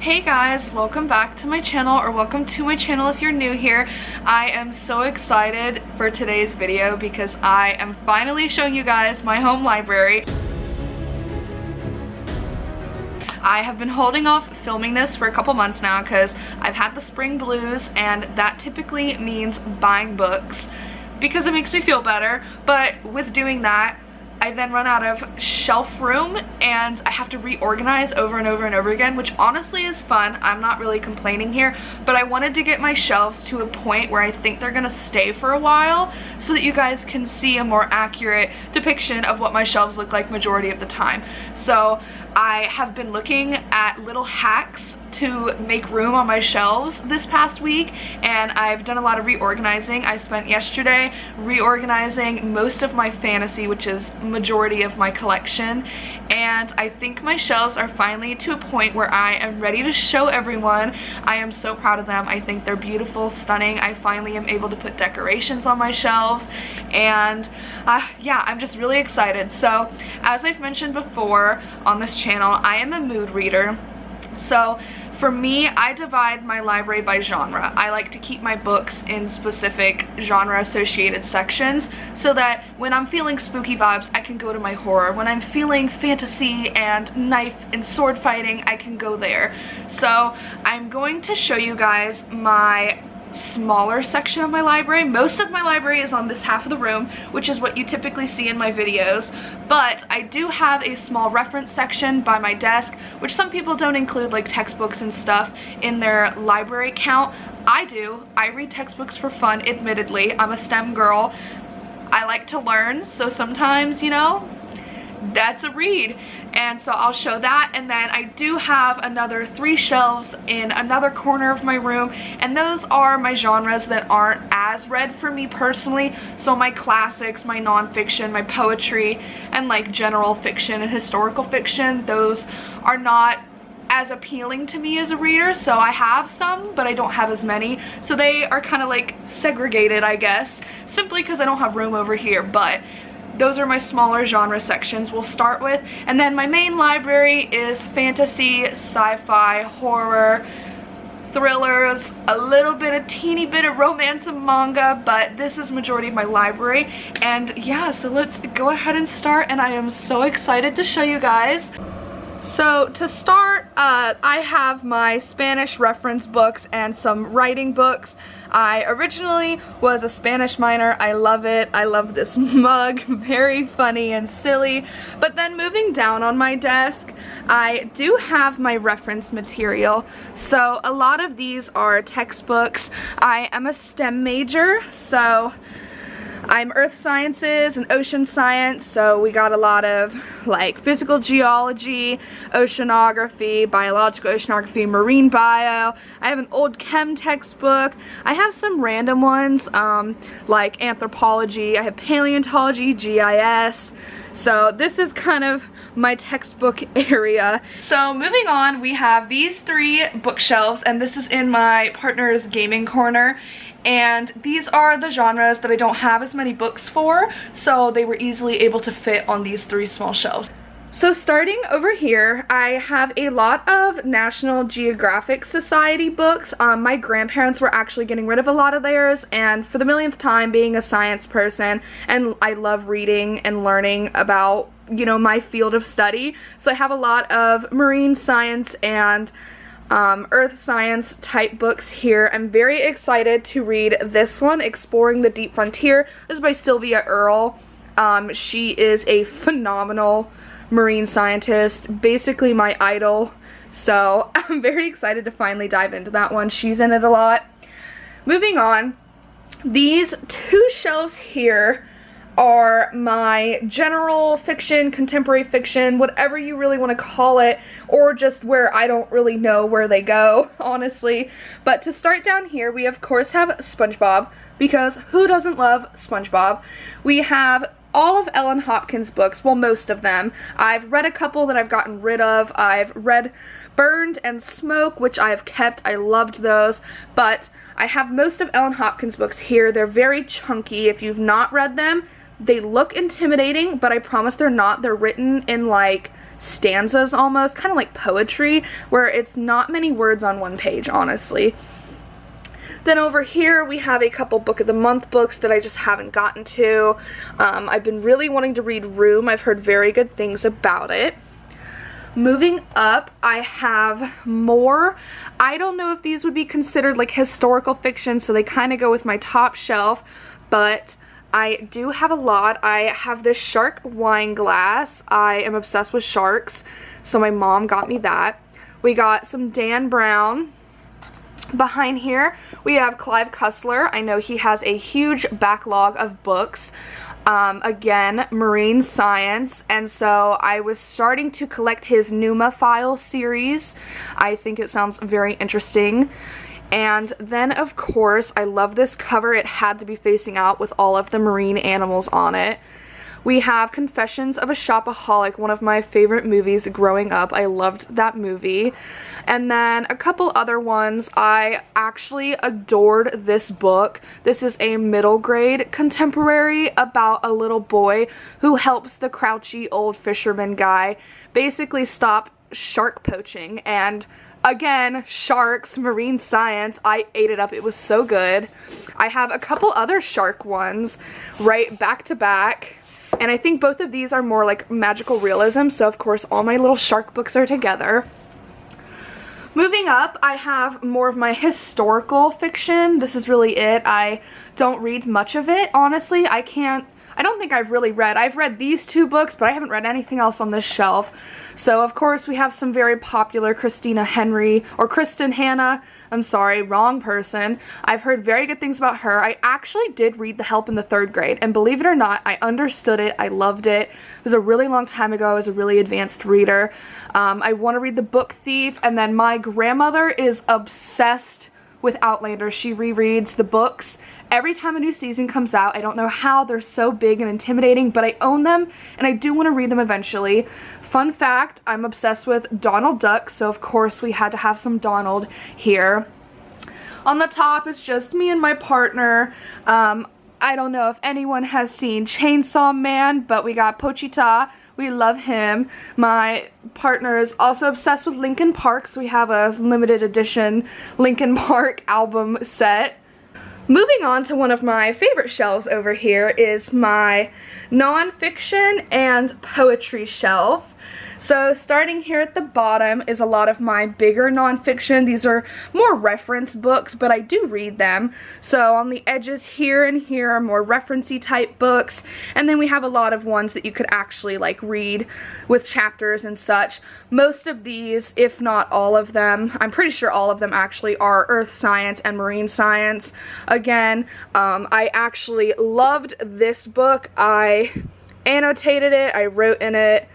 Hey guys, welcome back to my channel, or welcome to my channel if you're new here. I am so excited for today's video because I am finally showing you guys my home library. I have been holding off filming this for a couple months now because I've had the spring blues, and that typically means buying books because it makes me feel better. But with doing that, I then run out of shelf room and I have to reorganize over and over and over again, which honestly is fun. I'm not really complaining here, but I wanted to get my shelves to a point where I think they're gonna stay for a while so that you guys can see a more accurate depiction of what my shelves look like majority of the time. So I have been looking at little hacks to make room on my shelves this past week, and I've done a lot of reorganizing. I spent yesterday reorganizing most of my fantasy, which is majority of my collection, and I think my shelves are finally to a point where I am ready to show everyone. I am so proud of them. I think they're beautiful, stunning. I finally am able to put decorations on my shelves, and yeah, I'm just really excited. So as I've mentioned before on this channel, I am a mood reader. So for me, I divide my library by genre. I like to keep my books in specific genre associated sections so that when I'm feeling spooky vibes, I can go to my horror. When I'm feeling fantasy and knife and sword fighting, I can go there. So I'm going to show you guys my smaller section of my library. Most of my library is on this half of the room, which is what you typically see in my videos, but I do have a small reference section by my desk, which some people don't include like textbooks and stuff in their library count. I do. I read textbooks for fun, admittedly. I'm a STEM girl. I like to learn, so sometimes, you know, that's a read. And so I'll show that, and then I do have another 3 shelves in another corner of my room, and those are my genres that aren't as read for me personally. So my classics, my nonfiction, my poetry, and like general fiction and historical fiction, those are not as appealing to me as a reader. So I have some, but I don't have as many, so they are kind of like segregated, I guess, simply because I don't have room over here. But those are my smaller genre sections we'll start with. And then my main library is fantasy, sci-fi, horror, thrillers, a little bit, a teeny bit of romance and manga, but this is majority of my library. And yeah, so let's go ahead and start, and I am so excited to show you guys. So to start, I have my Spanish reference books and some writing books. I originally was a Spanish minor. I love it. I love this mug, very funny and silly. But then moving down on my desk, I do have my reference material. So a lot of these are textbooks. I am a STEM major, so I'm earth sciences and ocean science, so we got a lot of like physical geology, oceanography, biological oceanography, marine bio. I have an old chem textbook. I have some random ones like anthropology. I have paleontology, GIS. So this is kind of my textbook area. So moving on, we have these 3 bookshelves, and this is in my partner's gaming corner. And these are the genres that I don't have as many books for, so they were easily able to fit on these 3 small shelves. So starting over here, I have a lot of National Geographic Society books. My grandparents were actually getting rid of a lot of theirs, and for the millionth time, being a science person, and I love reading and learning about, you know, my field of study. So I have a lot of marine science and earth science type books here. I'm very excited to read this one, Exploring the Deep Frontier. This is by Sylvia Earle. She is a phenomenal marine scientist, basically my idol, so I'm very excited to finally dive into that one. She's in it a lot. Moving on, these 2 shelves here are my general fiction, contemporary fiction, whatever you really want to call it, or just where I don't really know where they go, honestly. But to start down here, we of course have SpongeBob, because who doesn't love SpongeBob? We have all of Ellen Hopkins' books, well, most of them. I've read a couple that I've gotten rid of. I've read Burned and Smoke, which I've kept. I loved those, but I have most of Ellen Hopkins' books here. They're very chunky. If you've not read them, They look intimidating, but I promise they're not. They're written in like stanzas almost, kind of like poetry, where it's not many words on one page, honestly. Then over here we have a couple book of the month books that I just haven't gotten to. I've been really wanting to read Room. I've heard very good things about it. Moving up, I have more. I don't know if these would be considered like historical fiction, so they kind of go with my top shelf, but I do have a lot. I have this shark wine glass. I am obsessed with sharks, so my mom got me that. We got some Dan Brown. Behind here, we have Clive Cussler. I know he has a huge backlog of books. Again, marine science, and so I was starting to collect his Numa File series. I think it sounds very interesting. And then, of course, I love this cover. It had to be facing out with all of the marine animals on it. We have Confessions of a Shopaholic, one of my favorite movies growing up. I loved that movie. And then a couple other ones. I actually adored this book. This is a middle grade contemporary about a little boy who helps the grouchy old fisherman guy basically stop shark poaching. And again, sharks, marine science, I ate it up. It was so good. I have a couple other shark ones right back to back. And I think both of these are more like magical realism, so of course all my little shark books are together. Moving up, I have more of my historical fiction. This is really it. I don't read much of it, honestly. I don't think I've read these two books, but I haven't read anything else on this shelf. So of course we have some very popular Christina Henry, or Kristen Hanna, I'm sorry, wrong person. I've heard very good things about her. I actually did read The Help in the 3rd grade, and believe it or not, I understood it, I loved it. It was a really long time ago. I was a really advanced reader. I want to read The Book Thief, and then my grandmother is obsessed with Outlander. She rereads the books every time a new season comes out. I don't know how, they're so big and intimidating, but I own them and I do want to read them eventually. Fun fact, I'm obsessed with Donald Duck, so of course we had to have some Donald here. On the top is just me and my partner. I don't know if anyone has seen Chainsaw Man, but we got Pochita. We love him. My partner is also obsessed with Linkin Park, so we have a limited edition Linkin Park album set. Moving on to one of my favorite shelves over here is my nonfiction and poetry shelf. So starting here at the bottom is a lot of my bigger nonfiction. These are more reference books, but I do read them. So on the edges here and here are more reference-y type books. And then we have a lot of ones that you could actually like read with chapters and such. Most of these, if not all of them, I'm pretty sure all of them actually are earth science and marine science. Again, I actually loved this book. I annotated it, I wrote in it,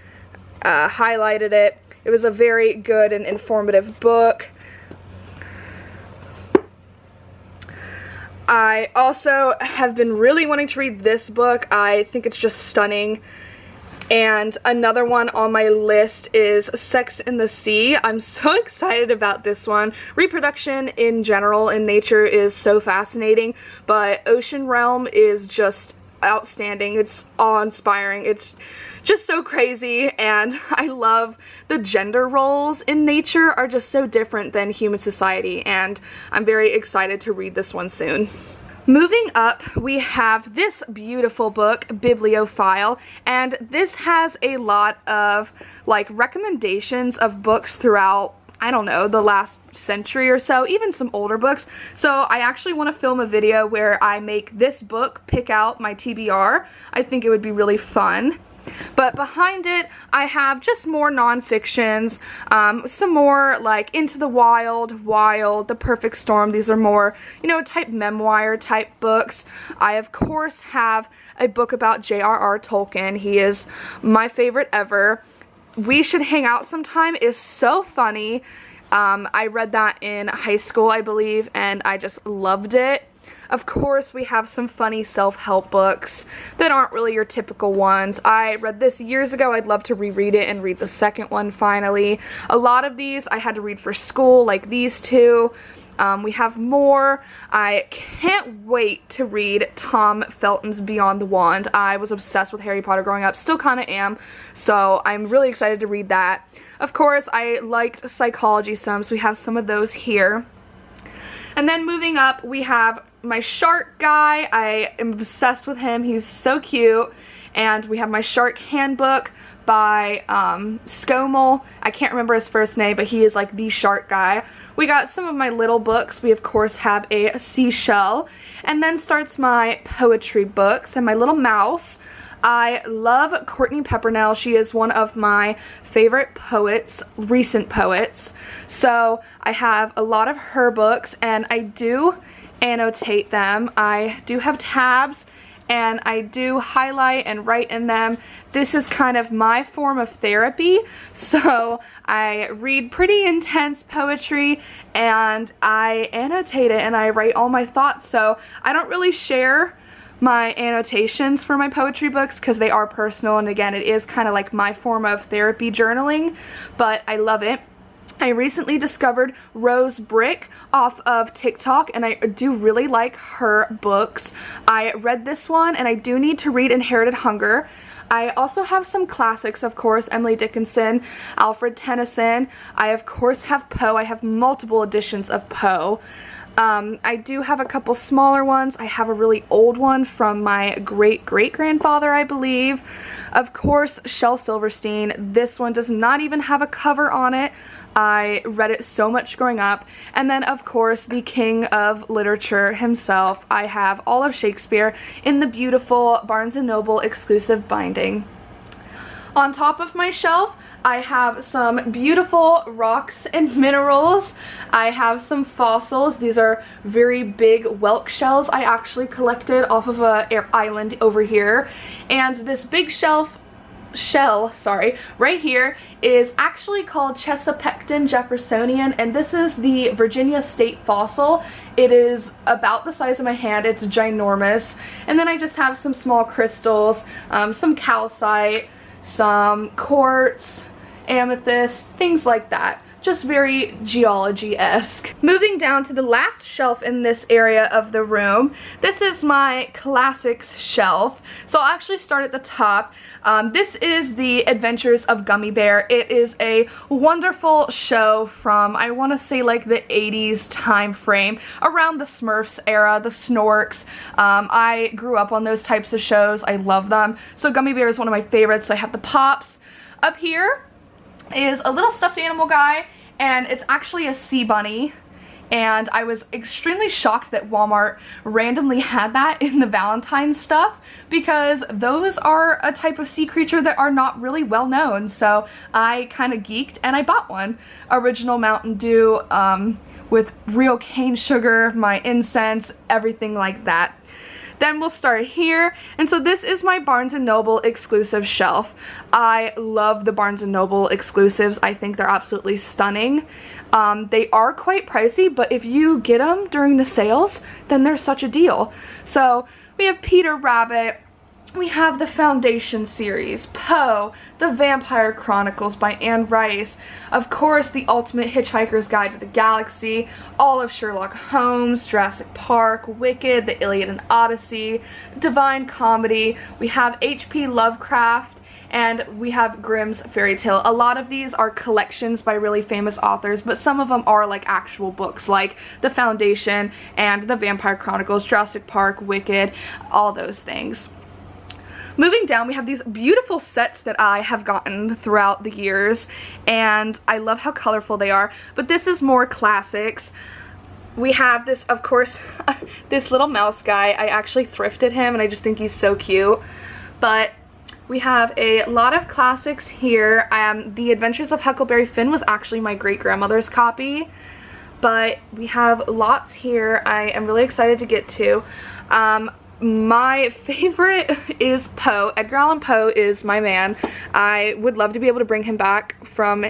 highlighted it. It was a very good and informative book. I also have been really wanting to read this book. I think it's just stunning. And another one on my list is Sex in the Sea. I'm so excited about this one. Reproduction in general in nature is so fascinating, but Ocean Realm is just outstanding. It's awe-inspiring. It's just so crazy, and I love the gender roles in nature are just so different than human society, and I'm very excited to read this one soon. Moving up, we have this beautiful book, Bibliophile, and this has a lot of like recommendations of books throughout, I don't know, the last century or so, even some older books. So I actually want to film a video where I make this book pick out my TBR. I think it would be really fun. But behind it, I have just more nonfictions, some more like Into the Wild, The Perfect Storm. These are more, you know, type memoir type books. I, of course, have a book about J.R.R. Tolkien. He is my favorite ever. We Should Hang Out Sometime is so funny. I read that in high school, I believe, and I just loved it. Of course, we have some funny self-help books that aren't really your typical ones. I read this years ago. I'd love to reread it and read the second one finally. A lot of these I had to read for school, like these two. We have more. I can't wait to read Tom Felton's Beyond the Wand. I was obsessed with Harry Potter growing up, still kind of am, so I'm really excited to read that. Of course, I liked psychology some, so we have some of those here. And then moving up, we have my shark guy. I am obsessed with him. He's so cute. And we have my shark handbook by Skomel. I can't remember his first name, but he is like the shark guy. We got some of my little books. We of course have a seashell. And then starts my poetry books and my little mouse. I love Courtney Peppernell. She is one of my favorite poets, recent poets. So I have a lot of her books and I do annotate them. I do have tabs and I do highlight and write in them. This is kind of my form of therapy. So I read pretty intense poetry and I annotate it and I write all my thoughts. So I don't really share my annotations for my poetry books because they are personal, and again, it is kind of like my form of therapy journaling, but I love it. I recently discovered Rose Brick off of TikTok and I do really like her books. I read this one and I do need to read Inherited Hunger. I also have some classics, of course, Emily Dickinson, Alfred Tennyson. I of course have Poe. I have multiple editions of Poe. I do have a couple smaller ones. I have a really old one from my great-great-grandfather, I believe. Of course, Shel Silverstein. This one does not even have a cover on it. I read it so much growing up. And then, of course, the king of literature himself. I have all of Shakespeare in the beautiful Barnes & Noble exclusive binding. On top of my shelf, I have some beautiful rocks and minerals. I have some fossils. These are very big whelk shells I actually collected off of a island over here. And this big shell right here is actually called Chesapeakton Jeffersonian, and this is the Virginia State fossil. It is about the size of my hand. It's ginormous. And then I just have some small crystals, some calcite, some quartz, amethyst, things like that. Just very geology-esque. Moving down to the last shelf in this area of the room, this is my classics shelf. So I'll actually start at the top. This is The Adventures of Gummy Bear. It is a wonderful show from, I want to say, like the 80s time frame, around the Smurfs era, the Snorks. I grew up on those types of shows. I love them. So Gummy Bear is one of my favorites. I have the Pops. Up here is a little stuffed animal guy, and it's actually a sea bunny, and I was extremely shocked that Walmart randomly had that in the Valentine's stuff, because those are a type of sea creature that are not really well known. So I kind of geeked and I bought one. Original Mountain Dew with real cane sugar, my incense, everything like that. Then we'll start here, and so this is my Barnes & Noble exclusive shelf. I love the Barnes & Noble exclusives. I think they're absolutely stunning. They are quite pricey, but if you get them during the sales, then they're such a deal. So we have Peter Rabbit, we have the Foundation series, Poe, The Vampire Chronicles by Anne Rice, of course The Ultimate Hitchhiker's Guide to the Galaxy, all of Sherlock Holmes, Jurassic Park, Wicked, The Iliad and Odyssey, Divine Comedy, we have H.P. Lovecraft, and we have Grimm's Fairy Tale. A lot of these are collections by really famous authors, but some of them are like actual books, like The Foundation and The Vampire Chronicles, Jurassic Park, Wicked, all those things. Moving down, we have these beautiful sets that I have gotten throughout the years, and I love how colorful they are, but this is more classics. We have this, of course, this little mouse guy. I actually thrifted him, and I just think he's so cute. But we have a lot of classics here. The Adventures of Huckleberry Finn was actually my great-grandmother's copy, but we have lots here I am really excited to get to. My favorite is Poe. Edgar Allan Poe is my man. I would love to be able to bring him back from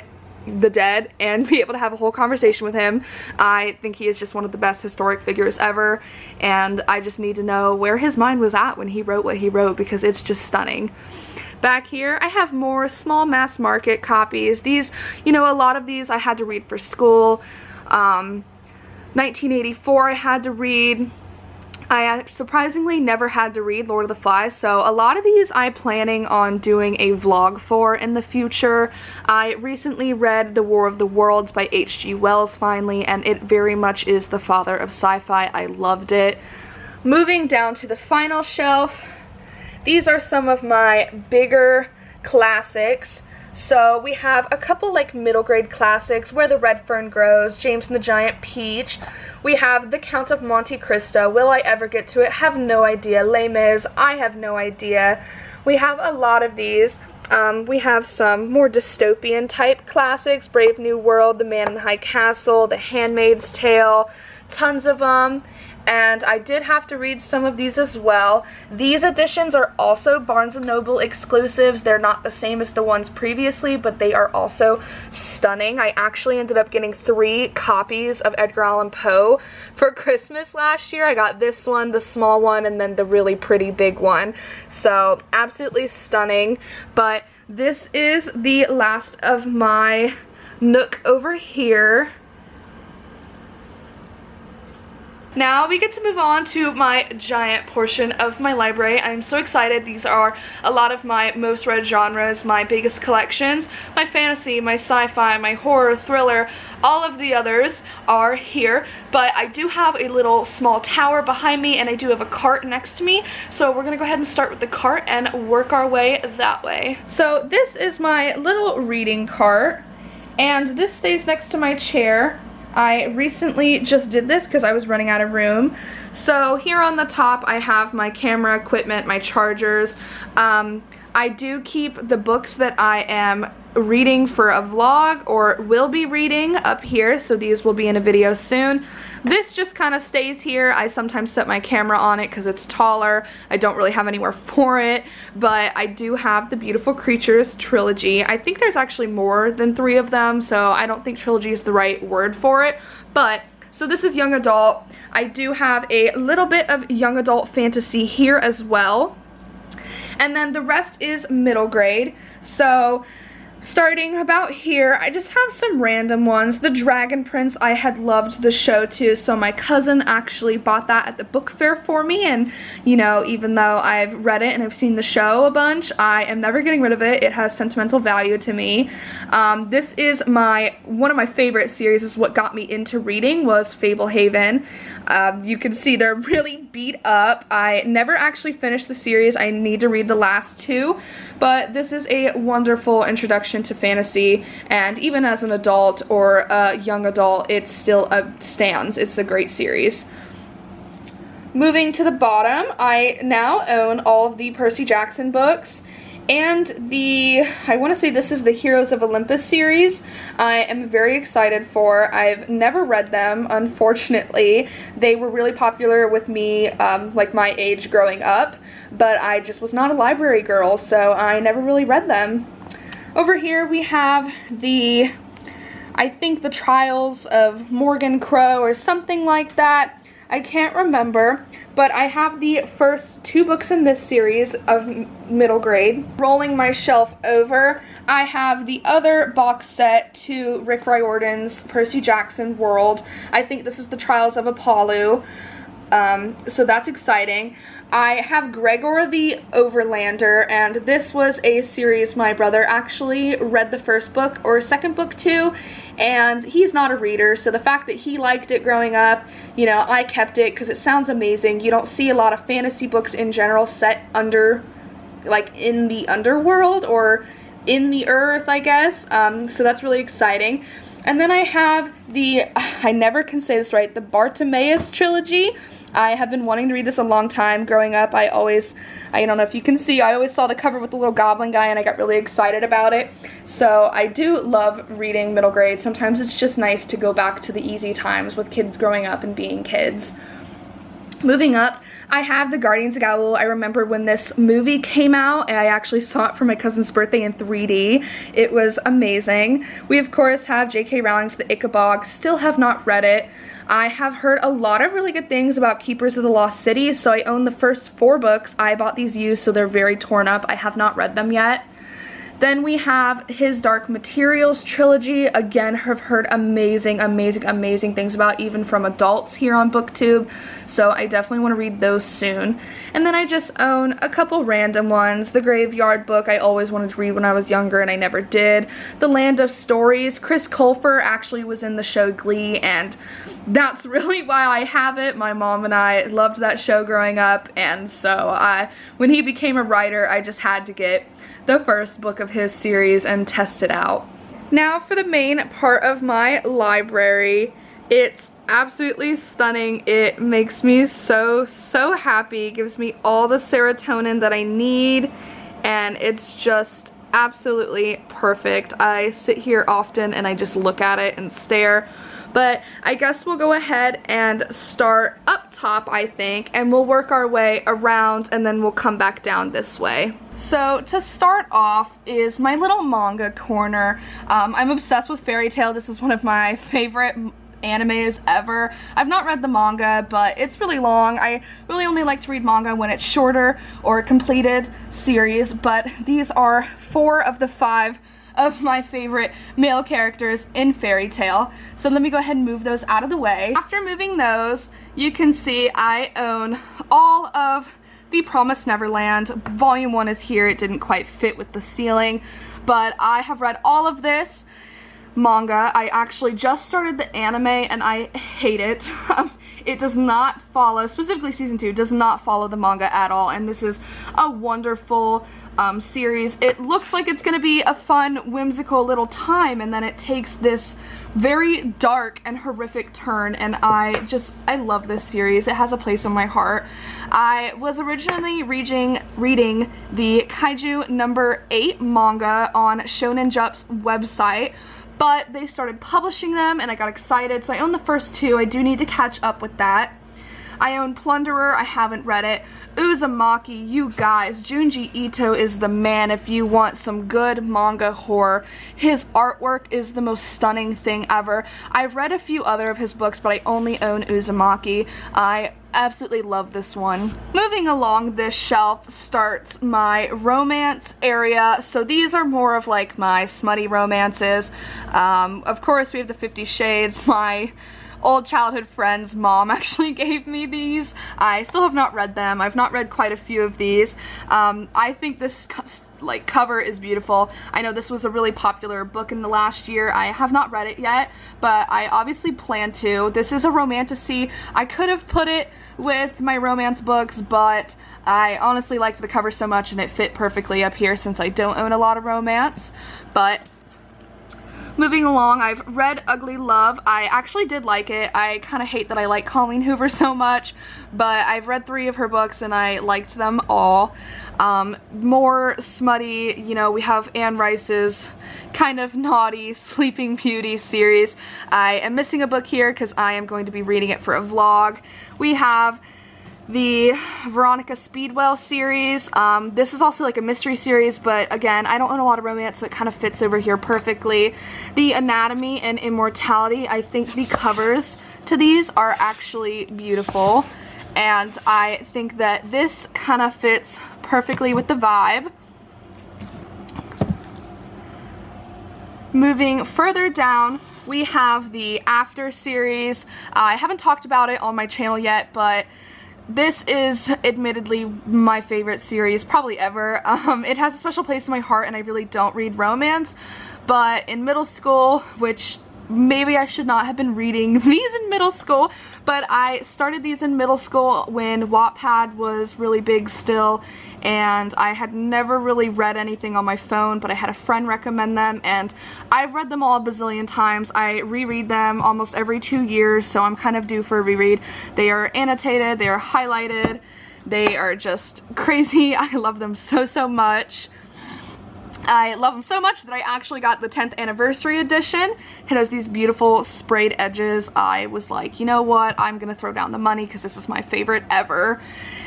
the dead and be able to have a whole conversation with him. I think he is just one of the best historic figures ever, and I just need to know where his mind was at when he wrote what he wrote, because it's just stunning. Back here, I have more small mass market copies. These, you know, a lot of these I had to read for school. 1984 I had to read. I surprisingly never had to read Lord of the Flies, so a lot of these I'm planning on doing a vlog for in the future. I recently read The War of the Worlds by H.G. Wells finally, and it very much is the father of sci-fi. I loved it. Moving down to the final shelf, these are some of my bigger classics. So we have a couple like middle grade classics, Where the Red Fern Grows, James and the Giant Peach. We have The Count of Monte Cristo, will I ever get to it? Have no idea. Les Mis, I have no idea. We have a lot of these. We have some more dystopian type classics, Brave New World, The Man in the High Castle, The Handmaid's Tale, tons of them. And I did have to read some of these as well. These editions are also Barnes & Noble exclusives. They're not the same as the ones previously, but they are also stunning. I actually ended up getting 3 copies of Edgar Allan Poe for Christmas last year. I got this one, the small one, and then the really pretty big one. So absolutely stunning. But this is the last of my nook over here. Now we get to move on to my giant portion of my library. I'm so excited. These are a lot of my most read genres, my biggest collections. My fantasy, my sci-fi, my horror, thriller, all of the others are here. But I do have a little small tower behind me, and I do have a cart next to me. So we're gonna go ahead and start with the cart and work our way that way. So this is my little reading cart, and this stays next to my chair. I recently just did this because I was running out of room. So here on the top I have my camera equipment, my chargers. I do keep the books that I am reading for a vlog or will be reading up here, so these will be in a video soon. This just kind of stays here. I sometimes set my camera on it because it's taller. I don't really have anywhere for it, but I do have the Beautiful Creatures trilogy. I think there's actually more than 3 of them, so I don't think trilogy is the right word for it, but so this is young adult. I do have a little bit of young adult fantasy here as well. And then the rest is middle grade. So starting about here, I just have some random ones. The Dragon Prince, I had loved the show too, so my cousin actually bought that at the book fair for me, and you know, even though I've read it and I've seen the show a bunch, I am never getting rid of it. It has sentimental value to me. This is one of my favorite series. Is what got me into reading was Fablehaven. You can see they're really beat up. I never actually finished the series. I need to read the last 2, but this is a wonderful introduction to fantasy, and even as an adult or a young adult, it still stands. It's a great series. Moving to the bottom, I now own all of the Percy Jackson books, and I want to say this is the Heroes of Olympus series. I am very excited for. I've never read them, unfortunately. They were really popular with me, like my age growing up, but I just was not a library girl, so I never really read them. Over here we have I think the Trials of Morgan Crow or something like that. I can't remember, but I have the first 2 books in this series of middle grade. Rolling my shelf over, I have the other box set to Rick Riordan's Percy Jackson World. I think this is the Trials of Apollo, so that's exciting. I have Gregor the Overlander, and this was a series my brother actually read the first book or second book to, and he's not a reader, so the fact that he liked it growing up, you know, I kept it because it sounds amazing. You don't see a lot of fantasy books in general set like in the underworld or in the earth, I guess, so that's really exciting. And then I have I never can say this right, the Bartimaeus trilogy. I have been wanting to read this a long time. Growing up, I don't know if you can see, I always saw the cover with the little goblin guy and I got really excited about it. So I do love reading middle grade. Sometimes it's just nice to go back to the easy times with kids growing up and being kids. Moving up, I have the Guardians of the Galaxy. I remember when this movie came out, and I actually saw it for my cousin's birthday in 3D. It was amazing. We of course have J.K. Rowling's The Ichabod. Still have not read it. I have heard a lot of really good things about Keepers of the Lost City, so I own the first 4 books. I bought these used, so they're very torn up. I have not read them yet. Then we have his Dark Materials trilogy. Again, have heard amazing, amazing, amazing things about, even from adults here on BookTube. So I definitely want to read those soon. And then I just own a couple random ones. The Graveyard Book I always wanted to read when I was younger and I never did. The Land of Stories. Chris Colfer actually was in the show Glee, and that's really why I have it. My mom and I loved that show growing up, and so when he became a writer, I just had to get the first book of his series and test it out. Now for the main part of my library. It's absolutely stunning. It makes me so happy. It gives me all the serotonin that I need, and it's just absolutely perfect. I sit here often and I just look at it and stare. But I guess we'll go ahead and start up top, I think, and we'll work our way around and then we'll come back down this way. So to start off is my little manga corner. I'm obsessed with Fairy Tail. This is one of my favorite animes ever. I've not read the manga, but it's really long. I really only like to read manga when it's shorter or a completed series, but these are 4 of the 5 of my favorite male characters in Fairy Tail. So let me go ahead and move those out of the way. After moving those, you can see I own all of The Promised Neverland. Volume 1 is here. It didn't quite fit with the ceiling, but I have read all of this manga. I actually just started the anime and I hate it. It does not follow, specifically season 2, does not follow the manga at all, and this is a wonderful series. It looks like it's gonna be a fun, whimsical little time, and then it takes this very dark and horrific turn, and I love this series. It has a place in my heart. I was originally reading the Kaiju number 8 manga on Shonen Jump's website, but they started publishing them and I got excited, so I own the first 2. I do need to catch up with that. I own Plunderer. I haven't read it. Uzumaki, you guys, Junji Ito is the man if you want some good manga horror. His artwork is the most stunning thing ever. I've read a few other of his books, but I only own Uzumaki. I absolutely love this one. Moving along this shelf starts my romance area. So these are more of like my smutty romances. Of course we have the 50 Shades. My old childhood friend's mom actually gave me these. I still have not read them. I've not read quite a few of these. I think this cover is beautiful. I know this was a really popular book in the last year. I have not read it yet, but I obviously plan to. This is a romantasy. I could have put it with my romance books, but I honestly liked the cover so much and it fit perfectly up here since I don't own a lot of romance. But moving along, I've read Ugly Love. I actually did like it. I kind of hate that I like Colleen Hoover so much, but I've read 3 of her books and I liked them all. More smutty, you know, we have Anne Rice's kind of naughty Sleeping Beauty series. I am missing a book here because I am going to be reading it for a vlog. We have the Veronica Speedwell series. This is also like a mystery series, but again, I don't own a lot of romance, so it kind of fits over here perfectly. The Anatomy and Immortality. I think the covers to these are actually beautiful, and I think that this kind of fits perfectly with the vibe. Moving further down, we have the After series. I haven't talked about it on my channel yet, but this is admittedly my favorite series probably ever. It has a special place in my heart and I really don't read romance, but in middle school, which maybe I should not have been reading these in middle school, but I started these in middle school when Wattpad was really big still, and I had never really read anything on my phone, but I had a friend recommend them, and I've read them all a bazillion times. I reread them almost every 2 years, so I'm kind of due for a reread. They are annotated, they are highlighted, they are just crazy. I love them so much. I love them so much that I actually got the 10th anniversary edition. It has these beautiful sprayed edges. I was like, you know what, I'm gonna throw down the money because this is my favorite ever.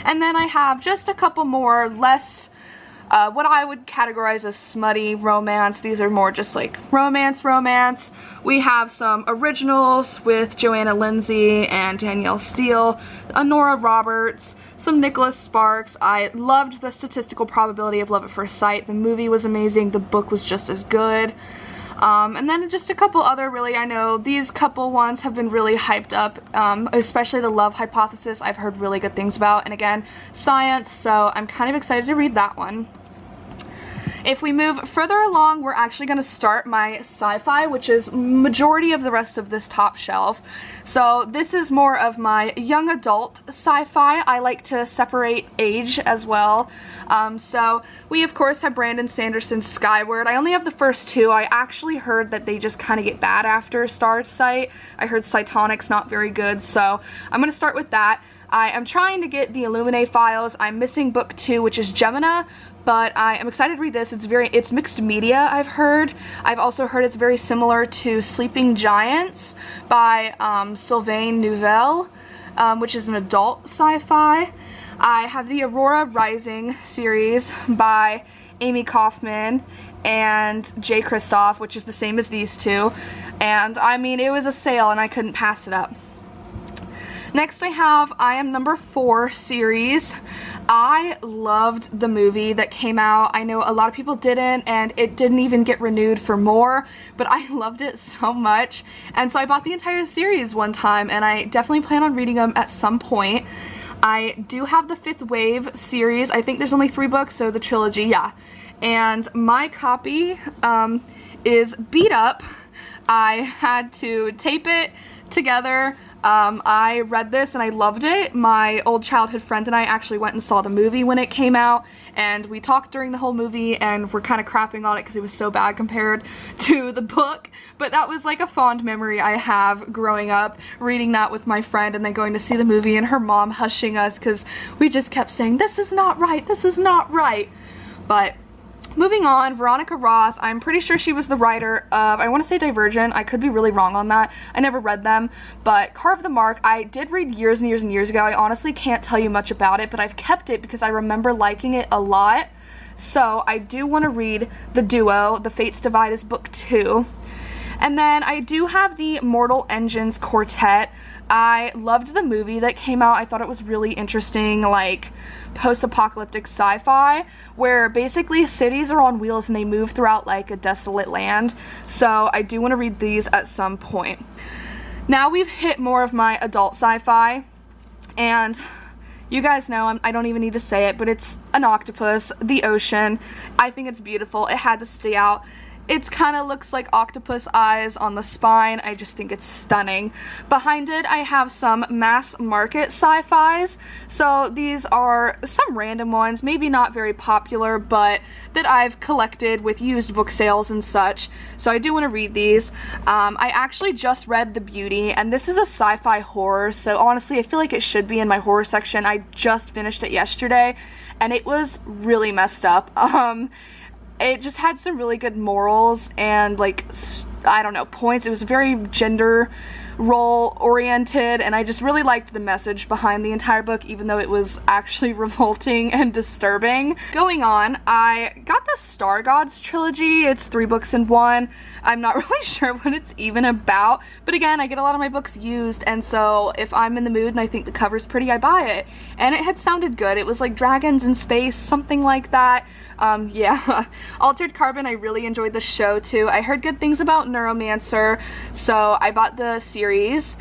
And then I have just a couple more less what I would categorize as smutty romance. These are more just like romance. We have some originals with Joanna Lindsay and Danielle Steele, Nora Roberts, some Nicholas Sparks. I loved The Statistical Probability of Love at First Sight. The movie was amazing. The book was just as good. And then just a couple other I know these couple ones have been really hyped up, especially The Love Hypothesis. I've heard really good things about, and again, science, so I'm kind of excited to read that one. If we move further along, we're actually going to start my sci-fi, which is majority of the rest of this top shelf. So this is more of my young adult sci-fi. I like to separate age as well. So we of course have Brandon Sanderson's Skyward. I only have the first two. I actually heard that they just kind of get bad after Star Sight. I heard Cytonic's not very good, so I'm going to start with that. I am trying to get the Illuminae files. I'm missing book 2, which is Gemina, but I am excited to read this. It's mixed media, I've heard. I've also heard it's very similar to Sleeping Giants by Sylvain Nouvelle, which is an adult sci-fi. I have the Aurora Rising series by Amy Kaufman and Jay Kristoff, which is the same as these two. And I mean, it was a sale and I couldn't pass it up. Next I have I Am Number 4 series. I loved the movie that came out. I know a lot of people didn't, and it didn't even get renewed for more, but I loved it so much. And so I bought the entire series one time, and I definitely plan on reading them at some point. I do have the Fifth Wave series. I think there's only 3 books, so the trilogy, yeah. And my copy is beat up. I had to tape it together. I read this and I loved it. My old childhood friend and I actually went and saw the movie when it came out, and we talked during the whole movie and we're kind of crapping on it because it was so bad compared to the book. But that was like a fond memory I have growing up, reading that with my friend and then going to see the movie and her mom hushing us because we just kept saying, this is not right, this is not right. But moving on, Veronica Roth, I'm pretty sure she was the writer of, I want to say Divergent, I could be really wrong on that, I never read them, but Carve the Mark, I did read years and years and years ago. I honestly can't tell you much about it, but I've kept it because I remember liking it a lot, so I do want to read the duo. The Fates Divide is book 2. And then I do have the Mortal Engines Quartet. I loved the movie that came out. I thought it was really interesting, like post-apocalyptic sci-fi, where basically cities are on wheels and they move throughout like a desolate land. So I do want to read these at some point. Now we've hit more of my adult sci-fi, and you guys know, I don't even need to say it, but it's an octopus, the ocean. I think it's beautiful. It had to stay out. It kind of looks like octopus eyes on the spine. I just think it's stunning. Behind it, I have some mass market sci-fis. So these are some random ones, maybe not very popular, but that I've collected with used book sales and such. So I do want to read these. I actually just read The Beauty, and this is a sci-fi horror. So honestly, I feel like it should be in my horror section. I just finished it yesterday, and it was really messed up. It just had some really good morals and, like, I don't know, points. It was very gender role oriented, and I just really liked the message behind the entire book, even though it was actually revolting and disturbing. Going on, I got the Star Gods trilogy. It's 3 books in 1. I'm not really sure what it's even about, but again, I get a lot of my books used, and so if I'm in the mood and I think the cover's pretty, I buy it. And it had sounded good. It was like dragons in space, something like that. Yeah. Altered Carbon, I really enjoyed the show too. I heard good things about Neuromancer, so I bought the series.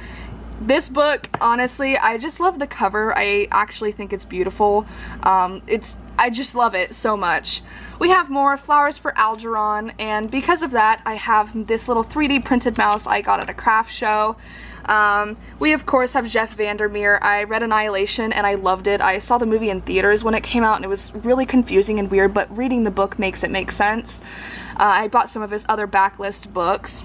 This book, honestly, I just love the cover. I actually think it's beautiful. I just love it so much. We have more Flowers for Algernon, and because of that, I have this little 3D printed mouse I got at a craft show. We of course have Jeff Vandermeer. I read Annihilation and I loved it. I saw the movie in theaters when it came out and it was really confusing and weird, but reading the book makes it make sense. I bought some of his other backlist books.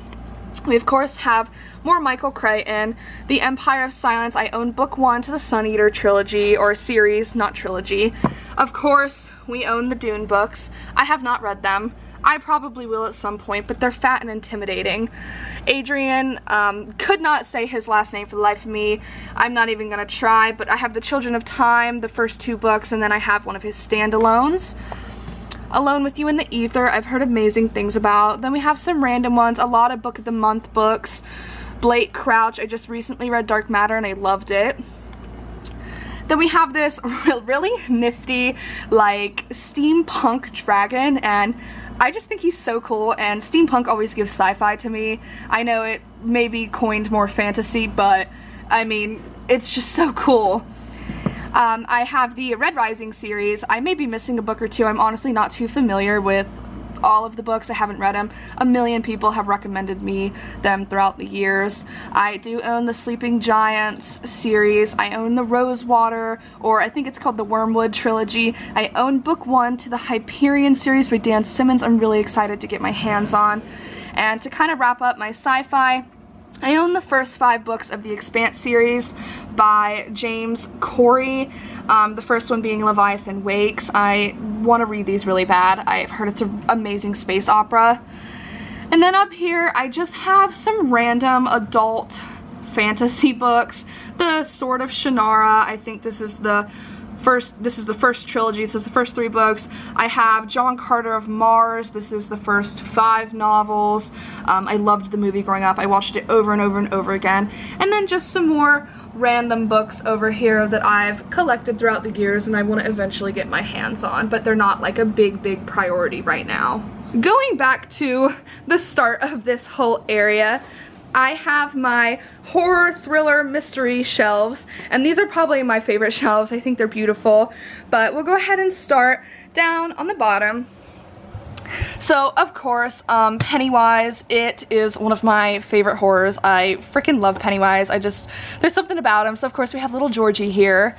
We of course have more Michael Crichton, The Empire of Silence. I own book 1 to the Sun Eater trilogy, or series, not trilogy. Of course, we own the Dune books. I have not read them. I probably will at some point, but they're fat and intimidating. Adrian, could not say his last name for the life of me. I'm not even gonna try, but I have The Children of Time, the first 2 books, and then I have one of his standalones. Alone with You in the Ether, I've heard amazing things about. Then we have some random ones, a lot of Book of the Month books. Blake Crouch, I just recently read Dark Matter and I loved it. Then we have this really nifty, like, steampunk dragon, and I just think he's so cool, and steampunk always gives sci-fi to me. I know it may be coined more fantasy, but, I mean, it's just so cool. I have the Red Rising series. I may be missing a book or two. I'm honestly not too familiar with all of the books. I haven't read them. A million people have recommended me them throughout the years. I do own the Sleeping Giants series. I own the Rosewater, or I think it's called the Wormwood trilogy. I own book 1 to the Hyperion series by Dan Simmons. I'm really excited to get my hands on. And to kind of wrap up my sci-fi, I own the first 5 books of the Expanse series by James Corey, the first one being Leviathan Wakes. I want to read these really bad. I've heard it's an amazing space opera. And then up here, I just have some random adult fantasy books. The Sword of Shannara, I think this is the first trilogy. This is the first 3 books. I have John Carter of Mars. This is the first 5 novels. I loved the movie growing up. I watched it over and over and over again. And then just some more random books over here that I've collected throughout the years and I want to eventually get my hands on, but they're not like a big priority right now. Going back to the start of this whole area, I have my horror, thriller, mystery shelves, and these are probably my favorite shelves. I think they're beautiful, but we'll go ahead and start down on the bottom. So, of course, Pennywise, it is one of my favorite horrors. I freaking love Pennywise. There's something about him. So, of course, we have little Georgie here.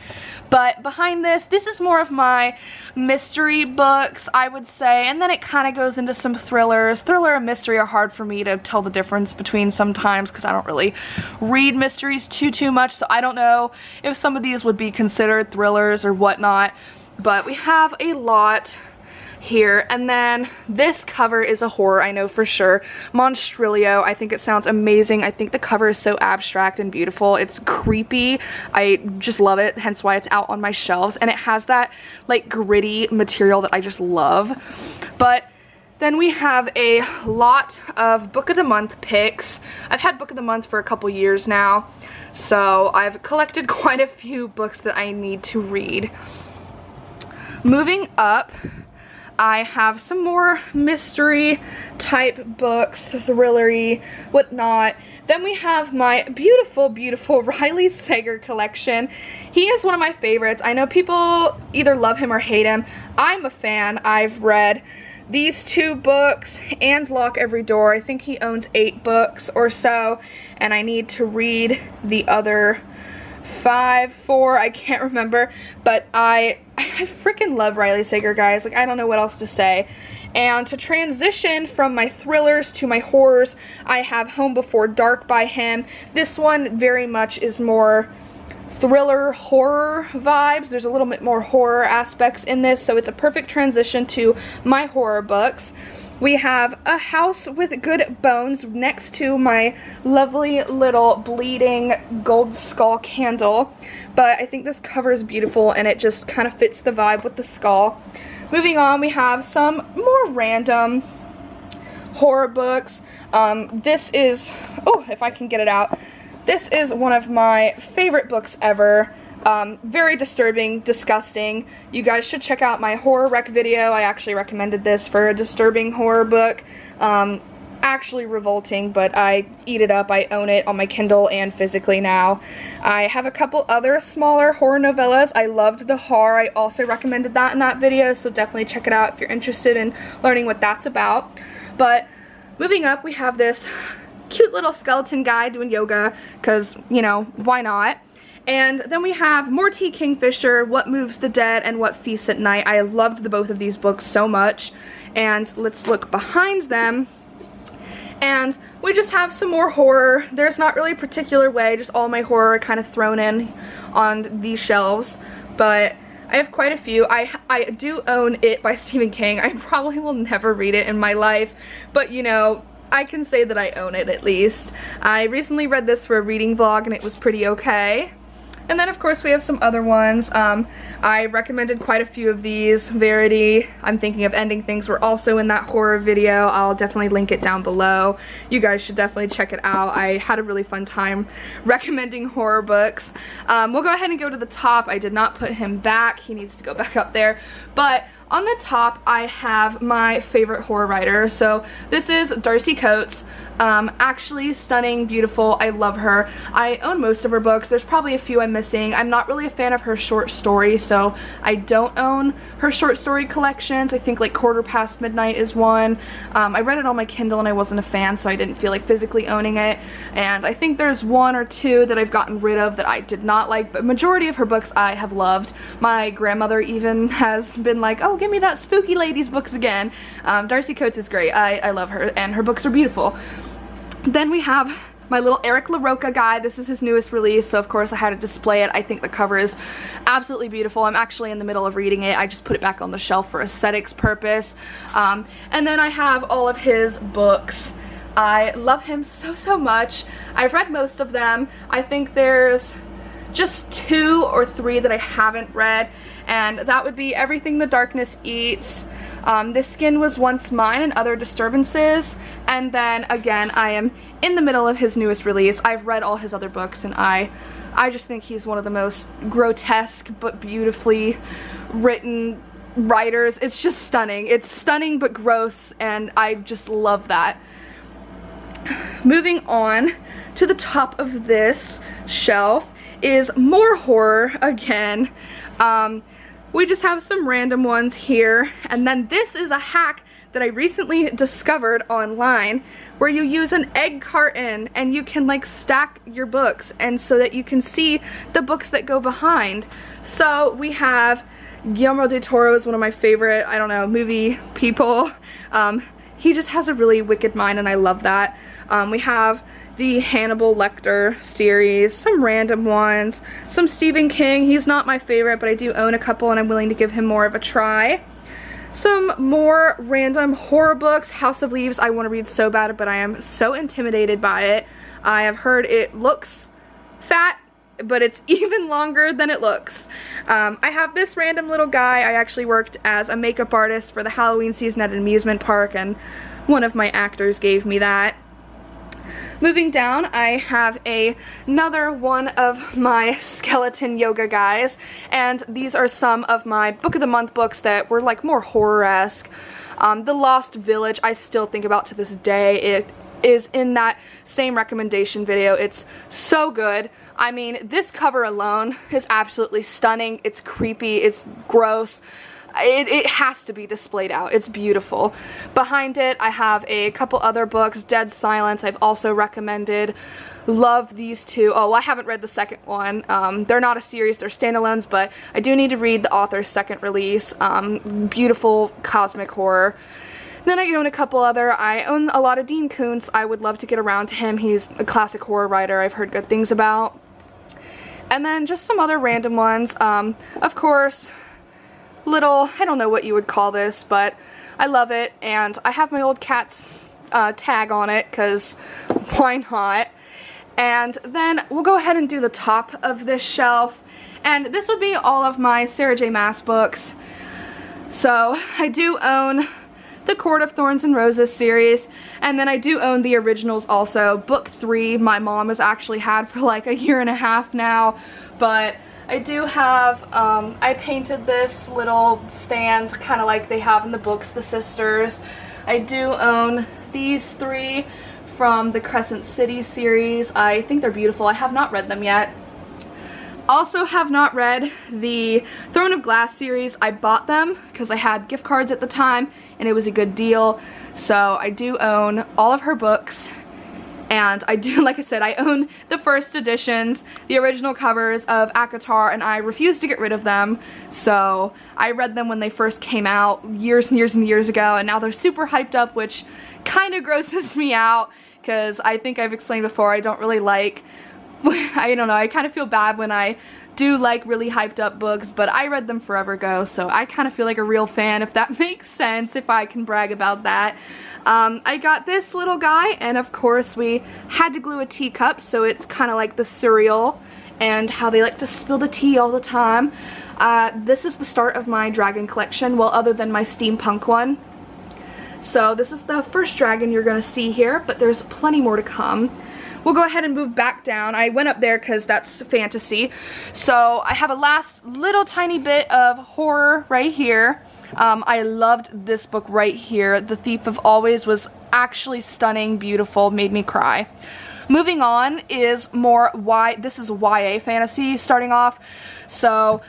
But behind this is more of my mystery books, I would say. And then it kind of goes into some thrillers. Thriller and mystery are hard for me to tell the difference between sometimes because I don't really read mysteries too much. So, I don't know if some of these would be considered thrillers or whatnot. But we have a lot here, and then this cover is a horror, I know for sure. Monstrilio, I think it sounds amazing. I think the cover is so abstract and beautiful. It's creepy. I just love it, hence why it's out on my shelves, and it has that like gritty material that I just love. But then we have a lot of Book of the Month picks. I've had Book of the Month for a couple years now, so I've collected quite a few books that I need to read. Moving up, I have some more mystery type books, thrillery, whatnot. Then we have my beautiful Riley Sager collection. He is one of my favorites. I know people either love him or hate him. I'm a fan. I've read these 2 books and Lock Every Door. I think he owns 8 books or so, and I need to read the other 4, I can't remember, but I freaking love Riley Sager, guys. Like, I don't know what else to say. And to transition from my thrillers to my horrors, I have Home Before Dark by him. This one very much is more thriller horror vibes. There's a little bit more horror aspects in this, so it's a perfect transition to my horror books. We have A House with Good Bones next to my lovely little bleeding gold skull candle. But I think this cover is beautiful and it just kind of fits the vibe with the skull. Moving on, we have some more random horror books. This is, oh, if I can get it out. This is one of my favorite books ever. Very disturbing, disgusting. You guys should check out my horror rec video. I actually recommended this for a disturbing horror book. Actually revolting, but I eat it up. I own it on my Kindle and physically now. I have a couple other smaller horror novellas. I loved The Horror. I also recommended that in that video, so definitely check it out if you're interested in learning what that's about. But moving up, we have this cute little skeleton guy doing yoga, because, you know, why not? And then we have more T. Kingfisher, What Moves the Dead, and What Feasts at Night. I loved both of these books so much. And let's look behind them. And we just have some more horror. There's not really a particular way, just all my horror kind of thrown in on these shelves. But I have quite a few. I do own It by Stephen King. I probably will never read it in my life, but you know, I can say that I own it at least. I recently read this for a reading vlog and it was pretty okay. And then of course we have some other ones. I recommended quite a few of these. Verity, I'm Thinking of Ending Things were also in that horror video. I'll definitely link it down below. You guys should definitely check it out. I had a really fun time recommending horror books. We'll go ahead and go to the top. I did not put him back. He needs to go back up there. But on the top, I have my favorite horror writer. So this is Darcy Coates. Actually stunning, beautiful. I love her. I own most of her books. There's probably a few I'm missing. I'm not really a fan of her short stories, so I don't own her short story collections. I think like Quarter Past Midnight is one. I read it on my Kindle and I wasn't a fan, so I didn't feel like physically owning it. And I think there's one or two that I've gotten rid of that I did not like, but majority of her books I have loved. My grandmother even has been like, oh, give me that Spooky Ladies books again. Darcy Coates is great. I love her, and her books are beautiful. Then we have my little Eric LaRocca guy. This is his newest release, so of course I had to display it. I think the cover is absolutely beautiful. I'm actually in the middle of reading it. I just put it back on the shelf for aesthetics purpose. And then I have all of his books. I love him so much. I've read most of them. I think there's just 2 or 3 that I haven't read, and that would be Everything the Darkness Eats, This Skin Was Once Mine and Other Disturbances, and then again I am in the middle of his newest release. I've read all his other books and I just think he's one of the most grotesque but beautifully written writers. It's just stunning. It's stunning but gross, and I just love that. Moving on to the top of this shelf is more horror again. We just have some random ones here, and then this is a hack that I recently discovered online where you use an egg carton and you can like stack your books, and so that you can see the books that go behind. So we have Guillermo del Toro is one of my favorite, I don't know, movie people. He just has a really wicked mind and I love that. We have the Hannibal Lecter series, some random ones, some Stephen King. He's not my favorite, but I do own a couple and I'm willing to give him more of a try. Some more random horror books. House of Leaves I want to read so bad, but I am so intimidated by it. I have heard it looks fat, but it's even longer than it looks. I have this random little guy. I actually worked as a makeup artist for the Halloween season at an amusement park, and one of my actors gave me that. Moving down, I have another one of my skeleton yoga guys, and these are some of my book of the month books that were like more horror-esque. The Lost Village I still think about to this day. It is in that same recommendation video. It's so good. I mean, this cover alone is absolutely stunning. It's creepy, it's gross. It has to be displayed out. It's beautiful. Behind it, I have a couple other books. Dead Silence I've also recommended. Love these two. Oh, well, I haven't read the second one. They're not a series, they're standalones, but I do need to read the author's second release. Beautiful cosmic horror. Then I own a couple other. I own a lot of Dean Koontz. I would love to get around to him. He's a classic horror writer I've heard good things about. And then just some other random ones. Of course, little, I don't know what you would call this, but I love it, and I have my old cat's tag on it because why not. And then we'll go ahead and do the top of this shelf, and this would be all of my Sarah J. Maas books. So I do own the Court of Thorns and Roses series, and then I do own the originals also. Book 3 my mom has actually had for like a year and a half now, but I do have, I painted this little stand kind of like they have in the books, The Sisters. I do own these 3 from the Crescent City series. I think they're beautiful. I have not read them yet. Also have not read the Throne of Glass series. I bought them because I had gift cards at the time and it was a good deal. So I do own all of her books. And I do, like I said, I own the first editions, the original covers of ACOTAR, and I refuse to get rid of them. So I read them when they first came out years and years and years ago, and now they're super hyped up, which kind of grosses me out because I think I've explained before I don't really like I don't know, I kind of feel bad when I do like really hyped up books, but I read them forever ago, so I kind of feel like a real fan, if that makes sense, if I can brag about that. I got this little guy, and of course we had to glue a teacup, so it's kind of like the cereal and how they like to spill the tea all the time. This is the start of my dragon collection, well, other than my steampunk one. So this is the first dragon you're gonna see here, but there's plenty more to come. We'll go ahead and move back down. I went up there because that's fantasy. So I have a last little tiny bit of horror right here. I loved this book right here. The Thief of Always was actually stunning, beautiful, made me cry. Moving on is more this is YA fantasy starting off. So